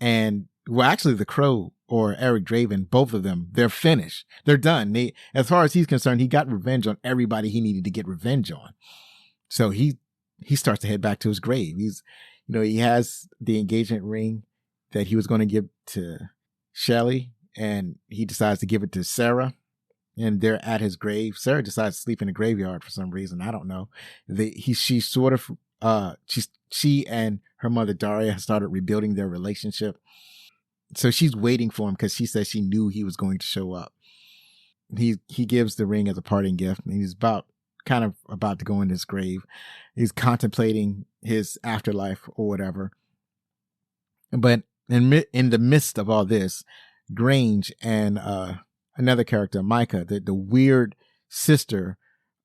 And well, actually the Crow or Eric Draven, both of them, they're finished. They're done. As far as he's concerned, he got revenge on everybody he needed to get revenge on. So he starts to head back to his grave. He has the engagement ring that he was going to give to Shelley, and he decides to give it to Sarah. And they're at his grave. Sarah decides to sleep in the graveyard for some reason. I don't know. She and her mother Daria have started rebuilding their relationship. So she's waiting for him because she says she knew he was going to show up. He gives the ring as a parting gift, and he's about to go in his grave. He's contemplating his afterlife or whatever. But in the midst of all this, Grange and another character, Micah, the weird sister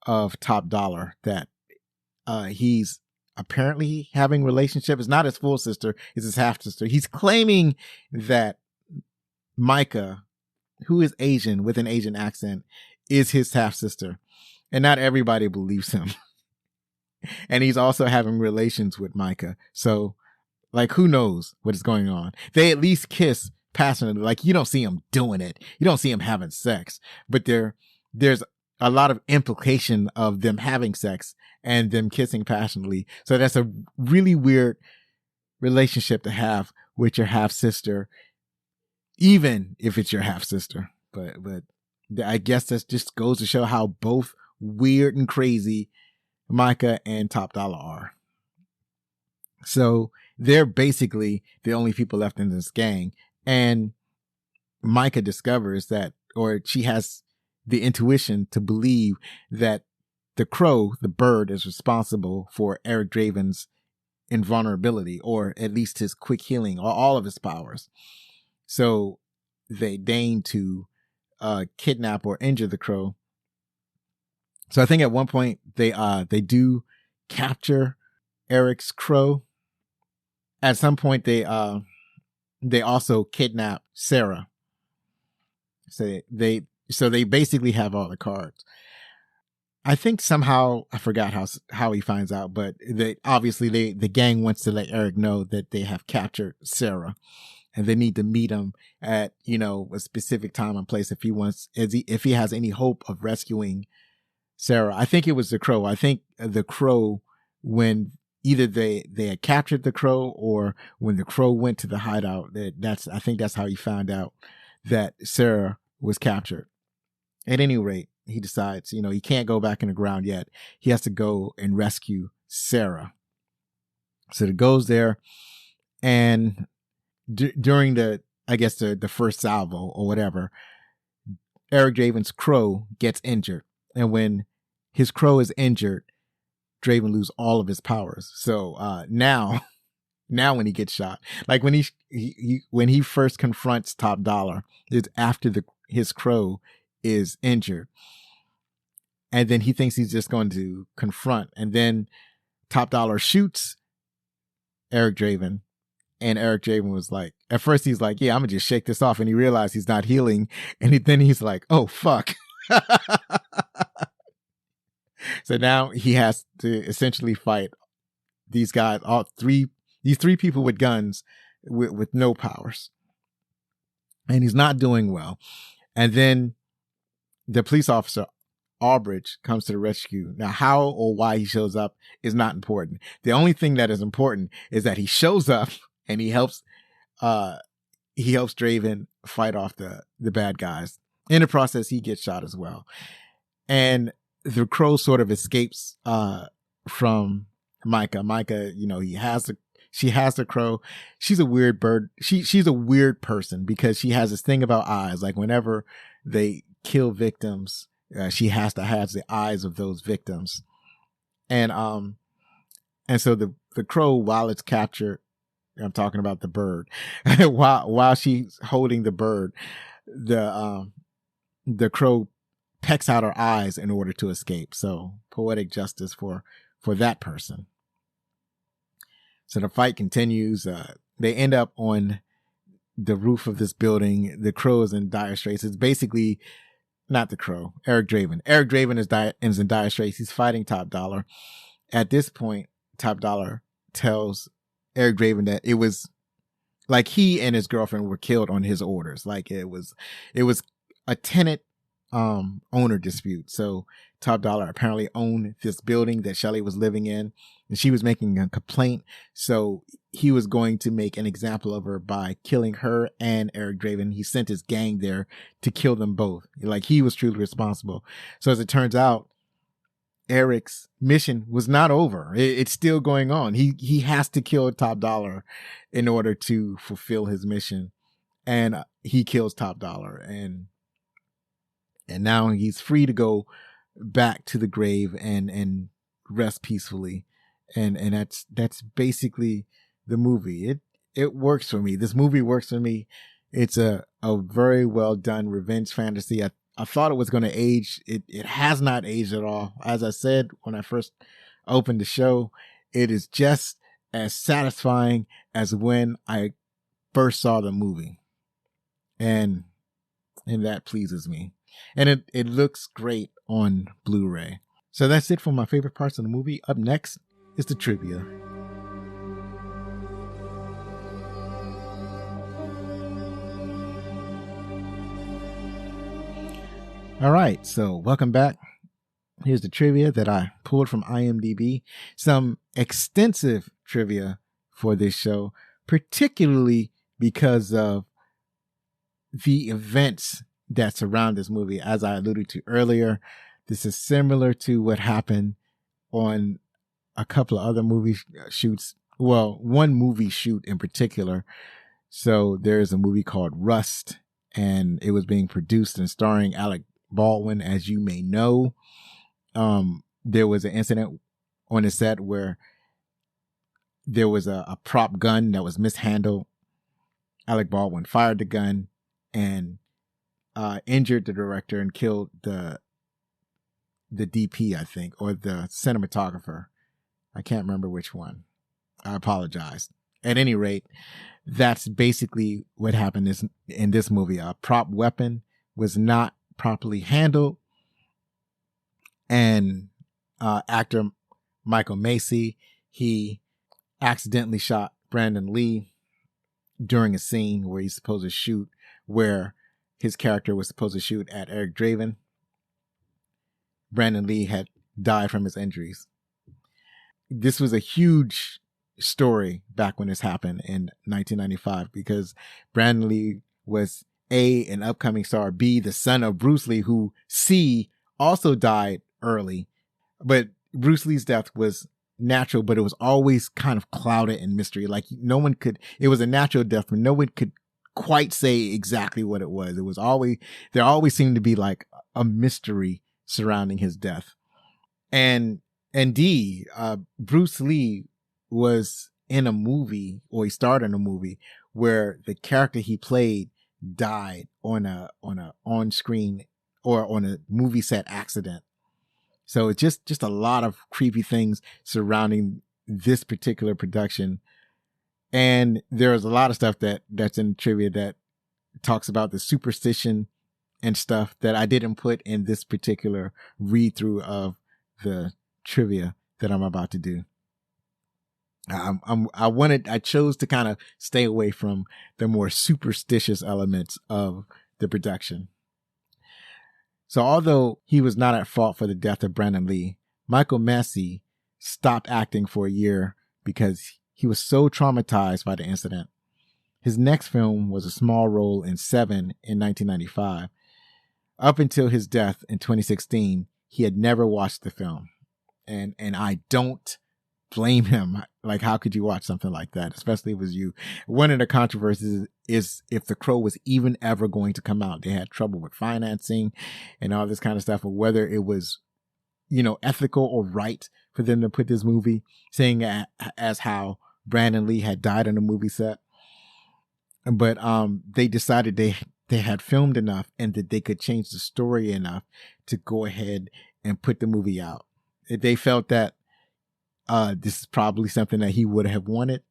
of Top Dollar that he's apparently having relationship. It's not his full sister, it's his half sister. He's claiming that Micah, who is Asian with an Asian accent, is his half sister. And not everybody believes him. And he's also having relations with Micah. So who knows what is going on? They at least kiss passionately. You don't see him doing it. You don't see him having sex, but there's a lot of implication of them having sex and them kissing passionately. So that's a really weird relationship to have with your half sister, even if it's your half sister. But I guess that just goes to show how both weird and crazy Micah and Top Dollar are. So they're basically the only people left in this gang. And Micah discovers that, or she has the intuition to believe that the Crow, the bird, is responsible for Eric Draven's invulnerability, or at least his quick healing, or all of his powers. So they deign to kidnap or injure the Crow. So I think at one point they do capture Eric's Crow. At some point they also kidnap Sarah. So they basically have all the cards. I think somehow, I forgot how he finds out, but the gang wants to let Eric know that they have captured Sarah, and they need to meet him at, a specific time and place if he has any hope of rescuing Sarah. I think it was the Crow. I think the Crow, when either they had captured the Crow, or when the Crow went to the hideout, I think that's how he found out that Sarah was captured. At any rate, he decides, he can't go back in the ground yet. He has to go and rescue Sarah. So he goes there, and during the first salvo or whatever, Eric Draven's Crow gets injured. And when his Crow is injured, Draven loses all of his powers. So now now when he gets shot. Like when when he first confronts Top Dollar, it's after his crow is injured. And then he thinks he's just going to confront. And then Top Dollar shoots Eric Draven. And Eric Draven was like, at first he's like, yeah, I'm going to just shake this off. And he realized he's not healing. And then he's like, oh, fuck. So now he has to essentially fight these guys, these three people with guns with no powers. And he's not doing well. And then the police officer, Albridge, comes to the rescue. Now, how or why he shows up is not important. The only thing that is important is that he shows up and he helps Draven fight off the bad guys. In the process, he gets shot as well. And the crow sort of escapes from Micah. Micah, she has the crow. She's a weird bird. She's a weird person because she has this thing about eyes. Like whenever they kill victims, she has to have the eyes of those victims. And so the crow, while it's captured, I'm talking about the bird, while she's holding the bird, the crow pecks out her eyes in order to escape. So poetic justice for that person. So the fight continues. They end up on the roof of this building. The crow is in dire straits. It's basically not the crow, Eric Draven. Eric Draven is in dire straits. He's fighting Top Dollar. At this point, Top Dollar tells Eric Draven that it was like he and his girlfriend were killed on his orders. Like it was a tenant owner dispute. So Top Dollar apparently owned this building that Shelley was living in, and she was making a complaint. So he was going to make an example of her by killing her and Eric Draven. He sent his gang there to kill them both. Like he was truly responsible. So as it turns out, Eric's mission was not over. It's still going on. He has to kill Top Dollar in order to fulfill his mission. And he kills Top Dollar. And now he's free to go back to the grave and rest peacefully. And that's basically the movie. It works for me. This movie works for me. It's a very well done revenge fantasy. I thought it was going to age. It has not aged at all. As I said when I first opened the show, it is just as satisfying as when I first saw the movie. And that pleases me. And it looks great on Blu-ray. So that's it for my favorite parts of the movie. Up next is the trivia. All right, so welcome back. Here's the trivia that I pulled from IMDb. Some extensive trivia for this show, particularly because of the events that surround this movie. As I alluded to earlier, this is similar to what happened on a couple of other movie shoots. Well, one movie shoot in particular. So there's a movie called Rust, and it was being produced and starring Alec Baldwin, as you may know. There was an incident on the set where there was a prop gun that was mishandled. Alec Baldwin fired the gun and injured the director and killed the DP, I think, or the cinematographer. I can't remember which one. I apologize. At any rate, that's basically what happened in this movie. A prop weapon was not properly handled, and actor Michael Macy, he accidentally shot Brandon Lee during a scene where he's supposed to shoot, where his character was supposed to shoot at Eric Draven. Brandon Lee had died from his injuries. This was a huge story back when this happened in 1995 because Brandon Lee was A, an upcoming star, B, the son of Bruce Lee, who C, also died early. But Bruce Lee's death was natural, but it was always kind of clouded in mystery. Like it was a natural death, but no one could quite say exactly what it was. There always seemed to be like a mystery surrounding his death. And D, Bruce Lee was in a movie, or he starred in a movie where the character he played died on a on-screen or on a movie set accident. So it's just a lot of creepy things surrounding this particular production. And there's a lot of stuff that's in trivia that talks about the superstition and stuff that I didn't put in this particular read through of the trivia that I'm about to do. I chose to kind of stay away from the more superstitious elements of the production. So although he was not at fault for the death of Brandon Lee, Michael Massey stopped acting for a year because he was so traumatized by the incident. His next film was a small role in Seven in 1995. Up until his death in 2016, he had never watched the film. And I don't blame him. Like, how could you watch something like that, especially if it was you? One of the controversies is if The Crow was even ever going to come out. They had trouble with financing and all this kind of stuff, or whether it was, ethical or right for them to put this movie, saying as how Brandon Lee had died on the movie set. But they decided they had filmed enough and that they could change the story enough to go ahead and put the movie out. They felt that this is probably something that he would have wanted.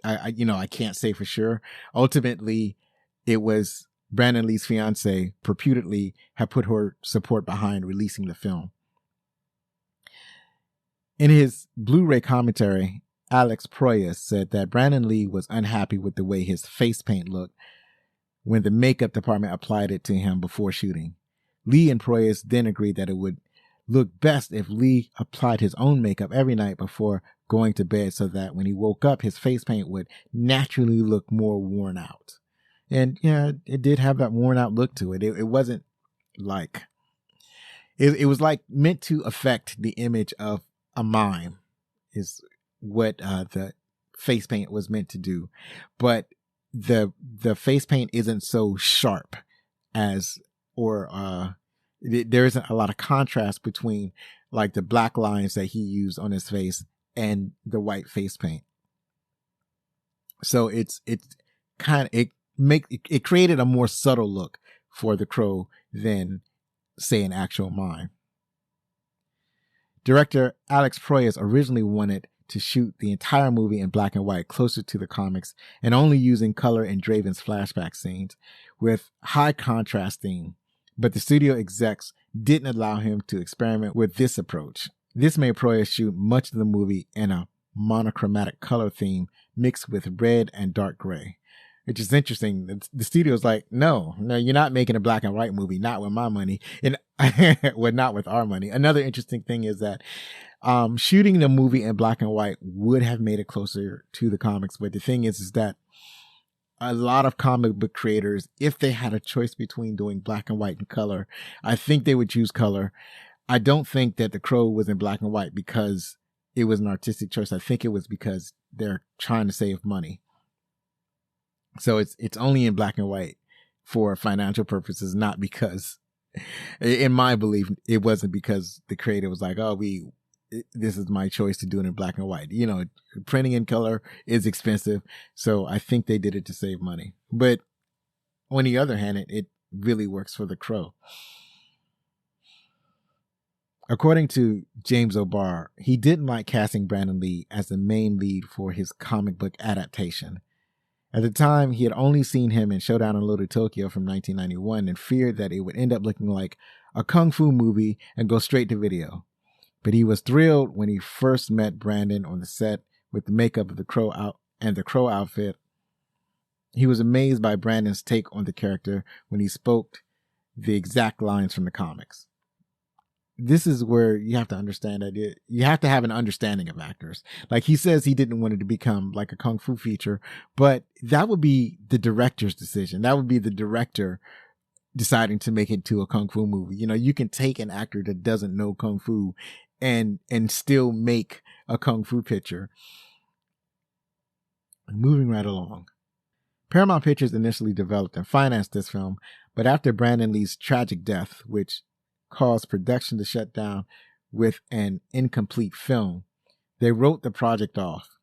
I can't say for sure. Ultimately, it was Brandon Lee's fiancé reputedly had put her support behind releasing the film. In his Blu-ray commentary, Alex Proyas said that Brandon Lee was unhappy with the way his face paint looked when the makeup department applied it to him before shooting. Lee and Proyas then agreed that it would look best if Lee applied his own makeup every night before going to bed, so that when he woke up, his face paint would naturally look more worn out. And yeah, it did have that worn out look to it. It wasn't like, it was like meant to affect the image of a mime, is what the face paint was meant to do. But the face paint isn't so sharp as, or there isn't a lot of contrast between like the black lines that he used on his face and the white face paint. So it created a more subtle look for The Crow than, say, an actual mime. Director Alex Proyas originally wanted to shoot the entire movie in black and white, closer to the comics, and only using color in Draven's flashback scenes with high contrasting. But the studio execs didn't allow him to experiment with this approach. This made Proyas shoot much of the movie in a monochromatic color theme mixed with red and dark gray, which is interesting. The studio's like, no, you're not making a black and white movie, not with my money, and well, not with our money. Another interesting thing is that shooting the movie in black and white would have made it closer to the comics. But the thing is that a lot of comic book creators, if they had a choice between doing black and white and color, I think they would choose color. I don't think that The Crow was in black and white because it was an artistic choice. I think it was because they're trying to save money. So it's only in black and white for financial purposes, not because, in my belief, it wasn't because the creator was like, oh, this is my choice to do it in black and white. Printing in color is expensive. So I think they did it to save money. But on the other hand, it really works for The Crow. According to James O'Barr, he didn't like casting Brandon Lee as the main lead for his comic book adaptation. At the time, he had only seen him in Showdown in Little Tokyo from 1991 and feared that it would end up looking like a kung fu movie and go straight to video. But he was thrilled when he first met Brandon on the set with the makeup of the Crow out and the Crow outfit. He was amazed by Brandon's take on the character when he spoke the exact lines from the comics. This is where you have to understand that you have to have an understanding of actors. Like, he says he didn't want it to become like a kung fu feature, but that would be the director's decision. That would be the director deciding to make it to a kung fu movie. You can take an actor that doesn't know kung fu and still make a kung fu picture. Moving right along. Paramount Pictures initially developed and financed this film, but after Brandon Lee's tragic death, which caused production to shut down with an incomplete film, they wrote the project off.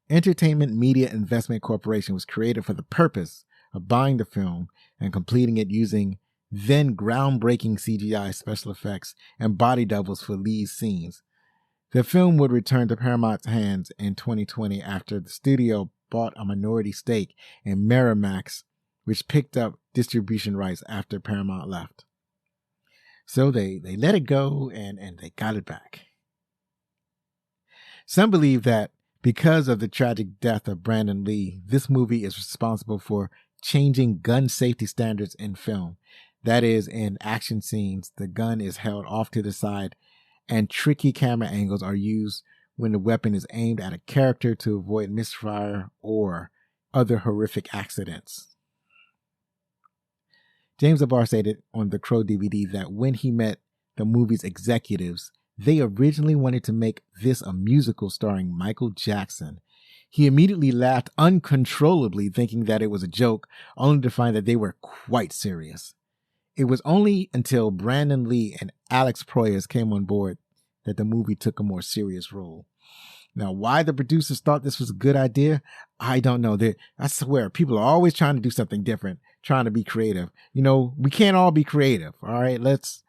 Entertainment Media Investment Corporation was created for the purpose of buying the film and completing it using then groundbreaking CGI special effects and body doubles for Lee's scenes. The film would return to Paramount's hands in 2020 after the studio bought a minority stake in Miramax, which picked up distribution rights after Paramount left. So they let it go and they got it back. Some believe that because of the tragic death of Brandon Lee, this movie is responsible for changing gun safety standards in film. That is, in action scenes, the gun is held off to the side and tricky camera angles are used when the weapon is aimed at a character to avoid misfire or other horrific accidents. James Abar stated on the Crow DVD that when he met the movie's executives, they originally wanted to make this a musical starring Michael Jackson. He immediately laughed uncontrollably, thinking that it was a joke, only to find that they were quite serious. It was only until Brandon Lee and Alex Proyas came on board that the movie took a more serious role. Now, why the producers thought this was a good idea, I don't know. I swear, people are always trying to do something different, trying to be creative. You know, we can't all be creative, all right? Let's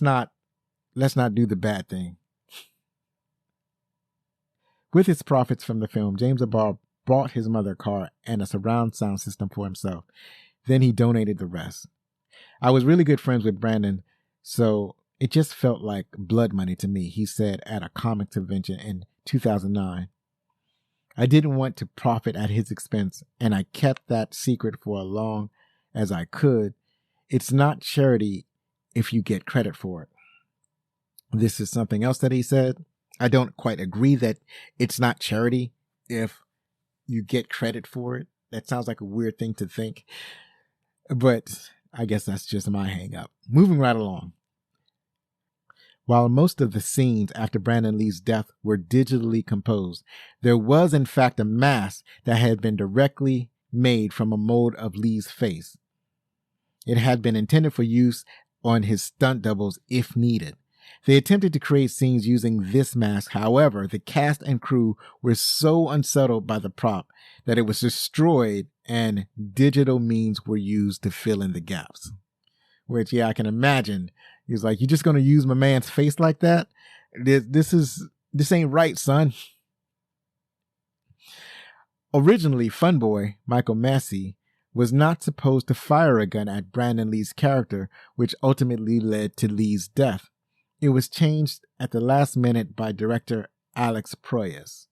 not do the bad thing. With his profits from the film, James Abar bought his mother a car and a surround sound system for himself. Then he donated the rest. I was really good friends with Brandon, so it just felt like blood money to me, he said at a comic convention in 2009. I didn't want to profit at his expense, and I kept that secret for as long as I could. It's not charity if you get credit for it. This is something else that he said. I don't quite agree that it's not charity if you get credit for it. That sounds like a weird thing to think, but I guess that's just my hang up. Moving right along. While most of the scenes after Brandon Lee's death were digitally composed, there was in fact a mask that had been directly made from a mold of Lee's face. It had been intended for use on his stunt doubles if needed. They attempted to create scenes using this mask. However, the cast and crew were so unsettled by the prop that it was destroyed and digital means were used to fill in the gaps. Which, yeah, I can imagine. He was like, "You just going to use my man's face like that? This ain't right, son." Originally, Funboy, Michael Massey, was not supposed to fire a gun at Brandon Lee's character, which ultimately led to Lee's death. It was changed at the last minute by director Alex Proyas,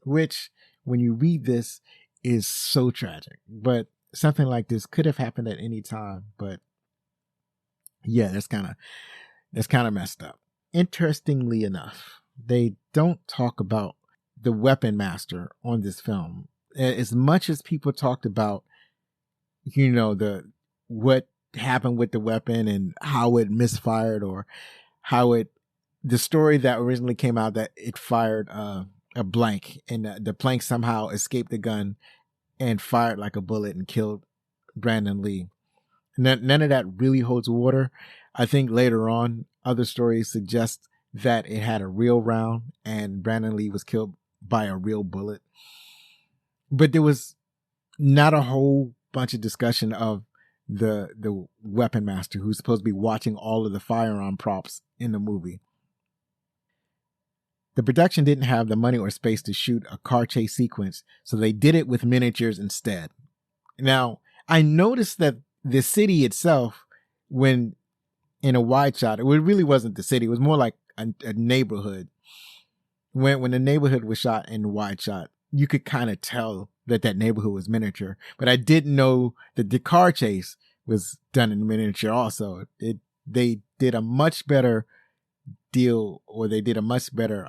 which, when you read this, is so tragic. But something like this could have happened at any time. But yeah, that's kind of messed up. Interestingly enough, they don't talk about the weapon master on this film. As much as people talked about, you know, what happened with the weapon and how it misfired, or how the story that originally came out that it fired a blank and the blank somehow escaped the gun and fired like a bullet and killed Brandon Lee. None of that really holds water. I think later on, other stories suggest that it had a real round and Brandon Lee was killed by a real bullet. But there was not a whole bunch of discussion of the weapon master who's supposed to be watching all of the firearm props in the movie. The production didn't have the money or space to shoot a car chase sequence, so they did it with miniatures instead. Now, I noticed that the city itself, when in a wide shot, it really wasn't the city, it was more like a neighborhood. When the neighborhood was shot in wide shot, you could kind of tell that neighborhood was miniature, but I didn't know that the car chase was done in miniature also. They did a much better deal, or they did a much better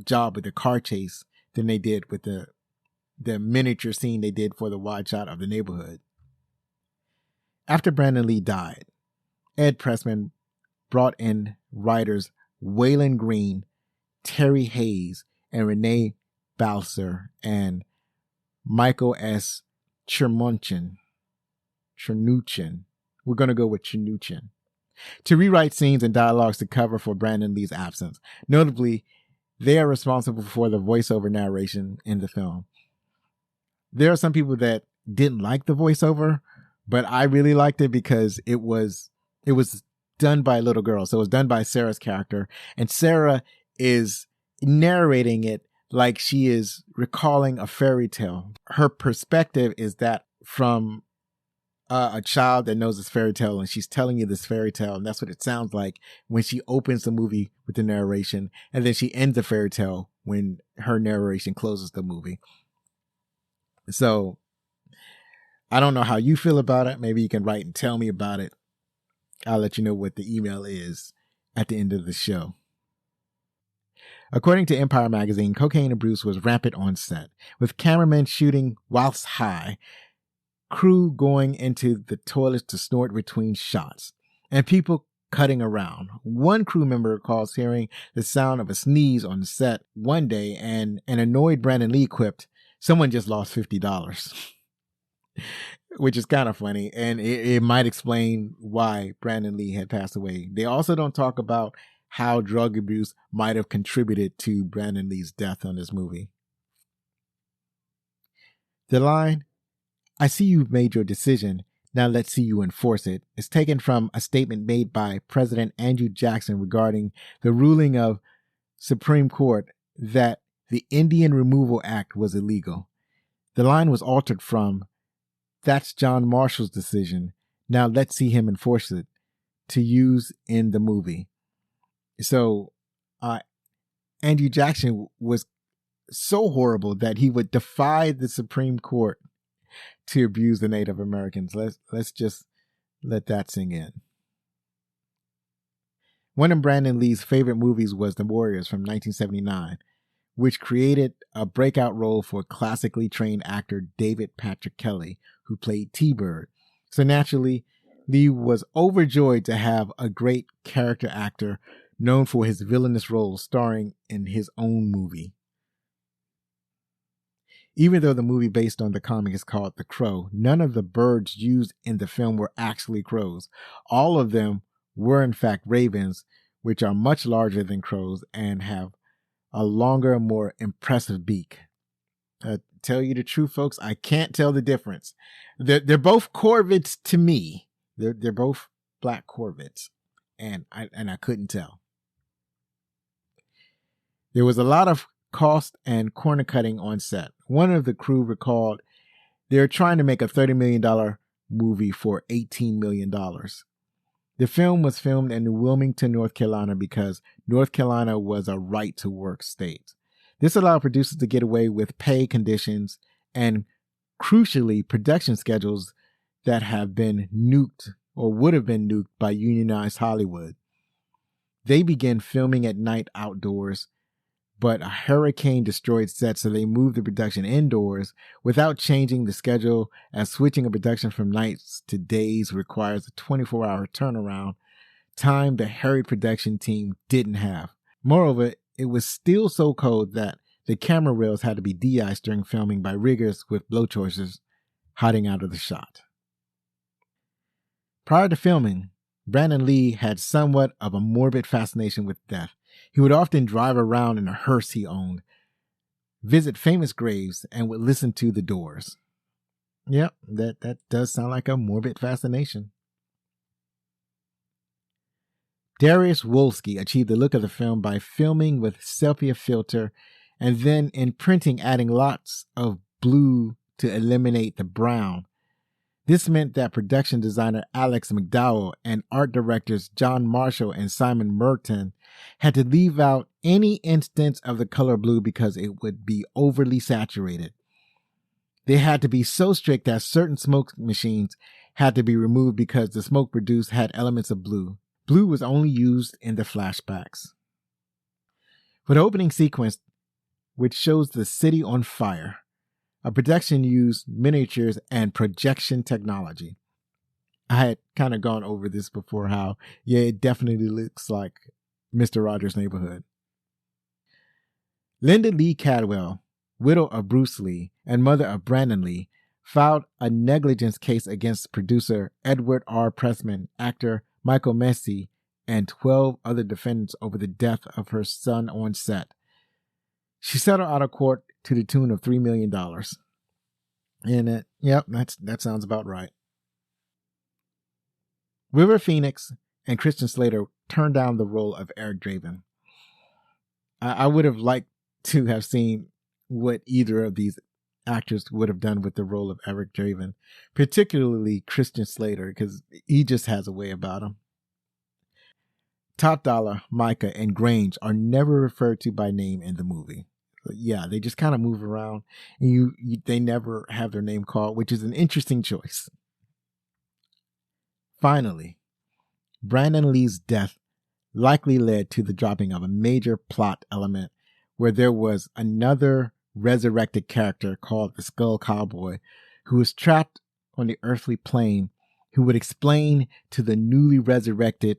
job with the car chase than they did with the miniature scene they did for the wide shot of the neighborhood. After Brandon Lee died, Ed Pressman brought in writers Waylon Green, Terry Hayes, and Renee Balser, and Michael S. Chernuchin. We're going to go with Chernuchin, to rewrite scenes and dialogues to cover for Brandon Lee's absence. Notably, They are responsible for the voiceover narration in the film. There are some people that didn't like the voiceover, but I really liked it because it was done by a little girl. So it was done by Sarah's character, and Sarah is narrating it like she is recalling a fairy tale. Her perspective is that from a child that knows this fairy tale, and she's telling you this fairy tale, and that's what it sounds like when she opens the movie with the narration, and then she ends the fairy tale when her narration closes the movie. So I don't know how you feel about it. Maybe you can write and tell me about it. I'll let you know what the email is at the end of the show. According to Empire magazine, cocaine abuse was rampant on set, with cameramen shooting whilst high, crew going into the toilets to snort between shots, and people cutting around. One crew member recalls hearing the sound of a sneeze on the set one day, and an annoyed Brandon Lee quipped, "Someone just lost $50." Which is kind of funny, and it might explain why Brandon Lee had passed away. They also don't talk about how drug abuse might have contributed to Brandon Lee's death on this movie. The line, "I see you've made your decision, now let's see you enforce it," is taken from a statement made by President Andrew Jackson regarding the ruling of Supreme Court that the Indian Removal Act was illegal. The line was altered from, "That's John Marshall's decision, now let's see him enforce it," to use in the movie. So Andrew Jackson was so horrible that he would defy the Supreme Court to abuse the Native Americans. Let's just let that sink in. One of Brandon Lee's favorite movies was The Warriors from 1979, which created a breakout role for classically trained actor David Patrick Kelly, who played T-Bird. So naturally, Lee was overjoyed to have a great character actor known for his villainous role starring in his own movie. Even though the movie based on the comic is called The Crow, none of the birds used in the film were actually crows. All of them were in fact ravens, which are much larger than crows and have a longer, more impressive beak. Tell you the truth, folks, I can't tell the difference. They're both corvids to me. They're both black corvids, and I couldn't tell. There was a lot of cost and corner cutting on set. One of the crew recalled they're trying to make a $30 million movie for $18 million. The film was filmed in Wilmington, North Carolina, because North Carolina was a right-to-work state. This allowed producers to get away with pay conditions and, crucially, production schedules that have been nuked or would have been nuked by unionized Hollywood. They began filming at night outdoors, but a hurricane destroyed sets, so they moved the production indoors without changing the schedule, as switching a production from nights to days requires a 24-hour turnaround, time the harried production team didn't have. Moreover, it was still so cold that the camera reels had to be de-iced during filming by riggers with blowtorches hiding out of the shot. Prior to filming, Brandon Lee had somewhat of a morbid fascination with death. He would often drive around in a hearse he owned, visit famous graves, and would listen to The Doors. Yep, that does sound like a morbid fascination. Darius Wolski achieved the look of the film by filming with sepia filter and then in printing adding lots of blue to eliminate the brown. This meant that production designer Alex McDowell and art directors John Marshall and Simon Merton had to leave out any instance of the color blue because it would be overly saturated. They had to be so strict that certain smoke machines had to be removed because the smoke produced had elements of blue. Blue was only used in the flashbacks. For the opening sequence, which shows the city on fire, a production used miniatures and projection technology. I had kind of gone over this before, how, yeah, it definitely looks like Mr. Rogers' Neighborhood. Linda Lee Cadwell, widow of Bruce Lee and mother of Brandon Lee, filed a negligence case against producer Edward R. Pressman, actor Michael Messi, and 12 other defendants over the death of her son on set. She settled out of court to the tune of $3 million. And that sounds about right. River Phoenix and Christian Slater turned down the role of Eric Draven. I would have liked to have seen what either of these actors would have done with the role of Eric Draven, particularly Christian Slater, because he just has a way about him. Top Dollar, Micah, and Grange are never referred to by name in the movie. But yeah, they just kind of move around, and they never have their name called, which is an interesting choice. Finally, Brandon Lee's death likely led to the dropping of a major plot element where there was another resurrected character called the Skull Cowboy who was trapped on the earthly plane, who would explain to the newly resurrected,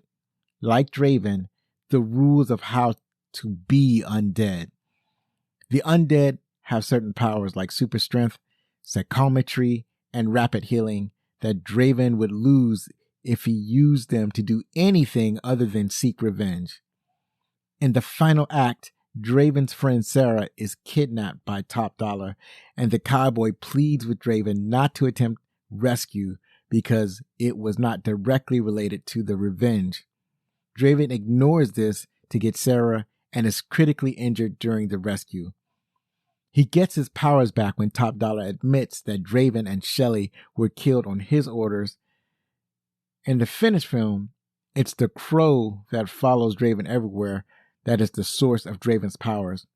like Draven, the rules of how to be undead. The undead have certain powers like super strength, psychometry, and rapid healing that Draven would lose if he used them to do anything other than seek revenge. In the final act, Draven's friend Sarah is kidnapped by Top Dollar, and the cowboy pleads with Draven not to attempt rescue because it was not directly related to the revenge. Draven ignores this to get Sarah and is critically injured during the rescue. He gets his powers back when Top Dollar admits that Draven and Shelley were killed on his orders. In the finished film, it's the crow that follows Draven everywhere that is the source of Draven's powers.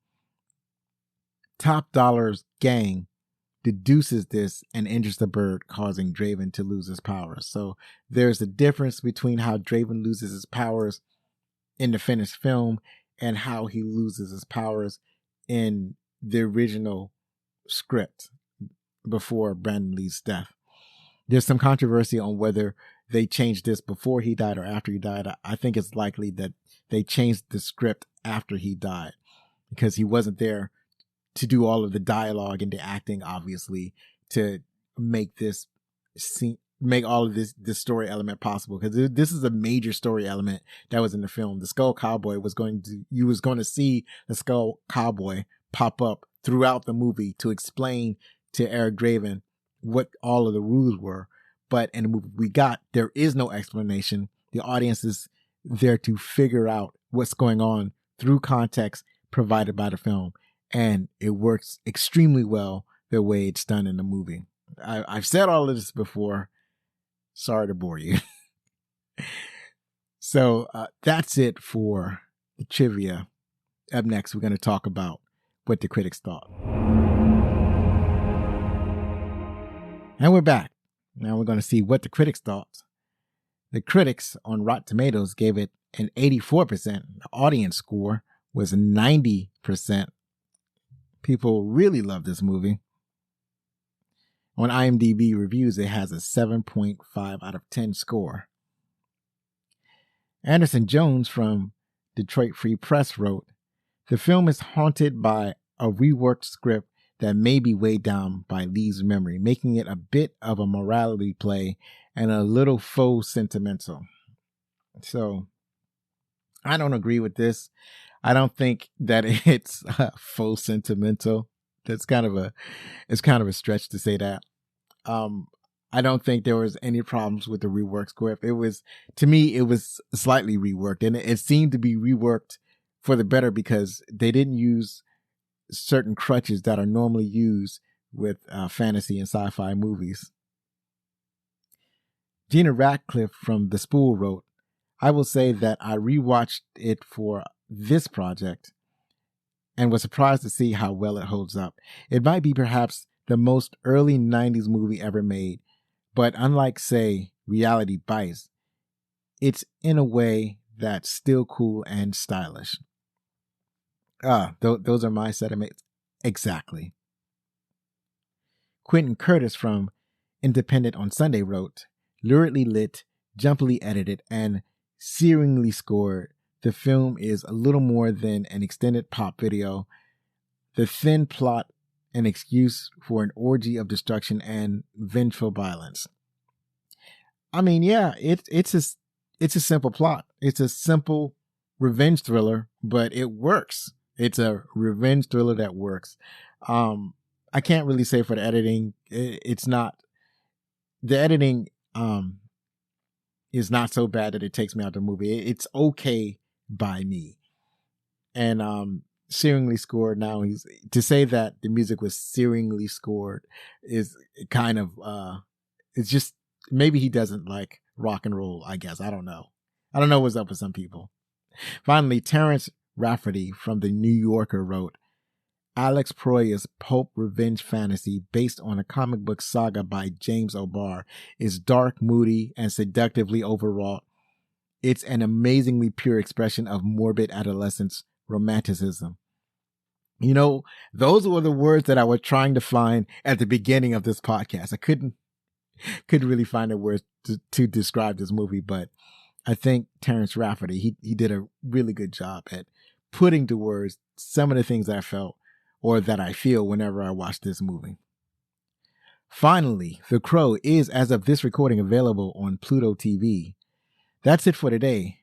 Top Dollar's gang deduces this and injures the bird, causing Draven to lose his powers. So there's a difference between how Draven loses his powers in the finished film and how he loses his powers in the original script before Brandon Lee's death. There's some controversy on whether they changed this before he died or after he died. I think it's likely that they changed the script after he died because he wasn't there to do all of the dialogue and the acting, obviously, to make this scene, make all of this story element possible. Because this is a major story element that was in the film. The Skull Cowboy you was going to see the Skull Cowboy pop up throughout the movie to explain to Eric Draven what all of the rules were. But in the movie there is no explanation. The audience is there to figure out what's going on through context provided by the film. And it works extremely well the way it's done in the movie. I've said all of this before. Sorry to bore you. So that's it for the trivia. Up next, we're going to talk about what the critics thought. And we're back. Now we're going to see what the critics thought. The critics on Rotten Tomatoes gave it an 84%. The audience score was 90%. People really love this movie. On IMDb reviews, it has a 7.5 out of 10 score. Anderson Jones from Detroit Free Press wrote, "The film is haunted by a reworked script that may be weighed down by Lee's memory, making it a bit of a morality play and a little faux sentimental." So I don't agree with this. I don't think that it's faux sentimental. It's kind of a stretch to say that. I don't think there was any problems with the reworked script. To me, it was slightly reworked, and it seemed to be reworked for the better because they didn't use certain crutches that are normally used with fantasy and sci-fi movies. Gina Radcliffe from The Spool wrote, "I will say that I rewatched it for this project and was surprised to see how well it holds up. It might be perhaps the most early 90s movie ever made, but unlike, say, Reality Bites, it's in a way that's still cool and stylish." Those are my sentiments. Exactly. Quentin Curtis from Independent on Sunday wrote, "Luridly lit, jumpily edited, and searingly scored, the film is a little more than an extended pop video. The thin plot, an excuse for an orgy of destruction and vengeful violence." I mean, yeah, it's a simple plot. It's a simple revenge thriller, but it works. It's a revenge thriller that works. I can't really say for the editing. It's not, the editing is not so bad that it takes me out of the movie. It's okay by me. And searingly scored. Now, to say that the music was searingly scored is kind of it's just, maybe he doesn't like rock and roll, I guess. I don't know what's up with some people. Finally, Terrence Rafferty from the New Yorker wrote, Alex Proyas' pulp revenge fantasy based on a comic book saga by James O'Barr is dark, moody, and seductively overwrought. It's an amazingly pure expression of morbid adolescence romanticism. You know, those were the words that I was trying to find at the beginning of this podcast. I couldn't really find the words to describe this movie, but I think Terrence Rafferty, he did a really good job at putting to words some of the things I felt or that I feel whenever I watch this movie. Finally, The Crow is, as of this recording, available on Pluto TV. That's it for today.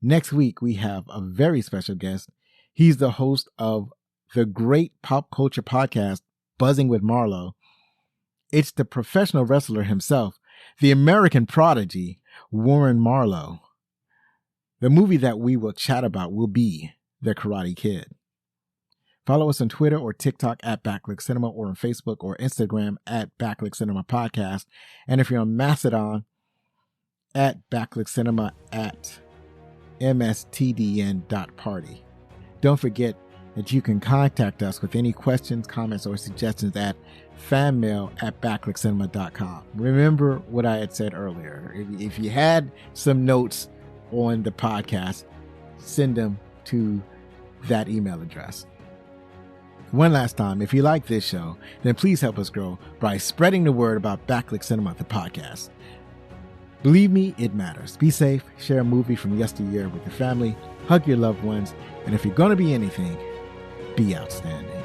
Next week, we have a very special guest. He's the host of the great pop culture podcast, Buzzing with Marlowe. It's the professional wrestler himself, the American prodigy, Warren Marlowe. The movie that we will chat about will be The Karate Kid. Follow us on Twitter or TikTok at Backlick Cinema, or on Facebook or Instagram at Backlick Cinema Podcast. And if you're on Mastodon, at Backlick Cinema at mstdn.party. Don't forget that you can contact us with any questions, comments, or suggestions at fanmail@backlickcinema.com. Remember what I had said earlier. If you had some notes on the podcast, send them to that email address. One last time, if you like this show, then please help us grow by spreading the word about Backlick Cinema, the podcast. Believe me, it matters. Be safe, share a movie from yesteryear with your family, hug your loved ones, and if you're going to be anything, be outstanding.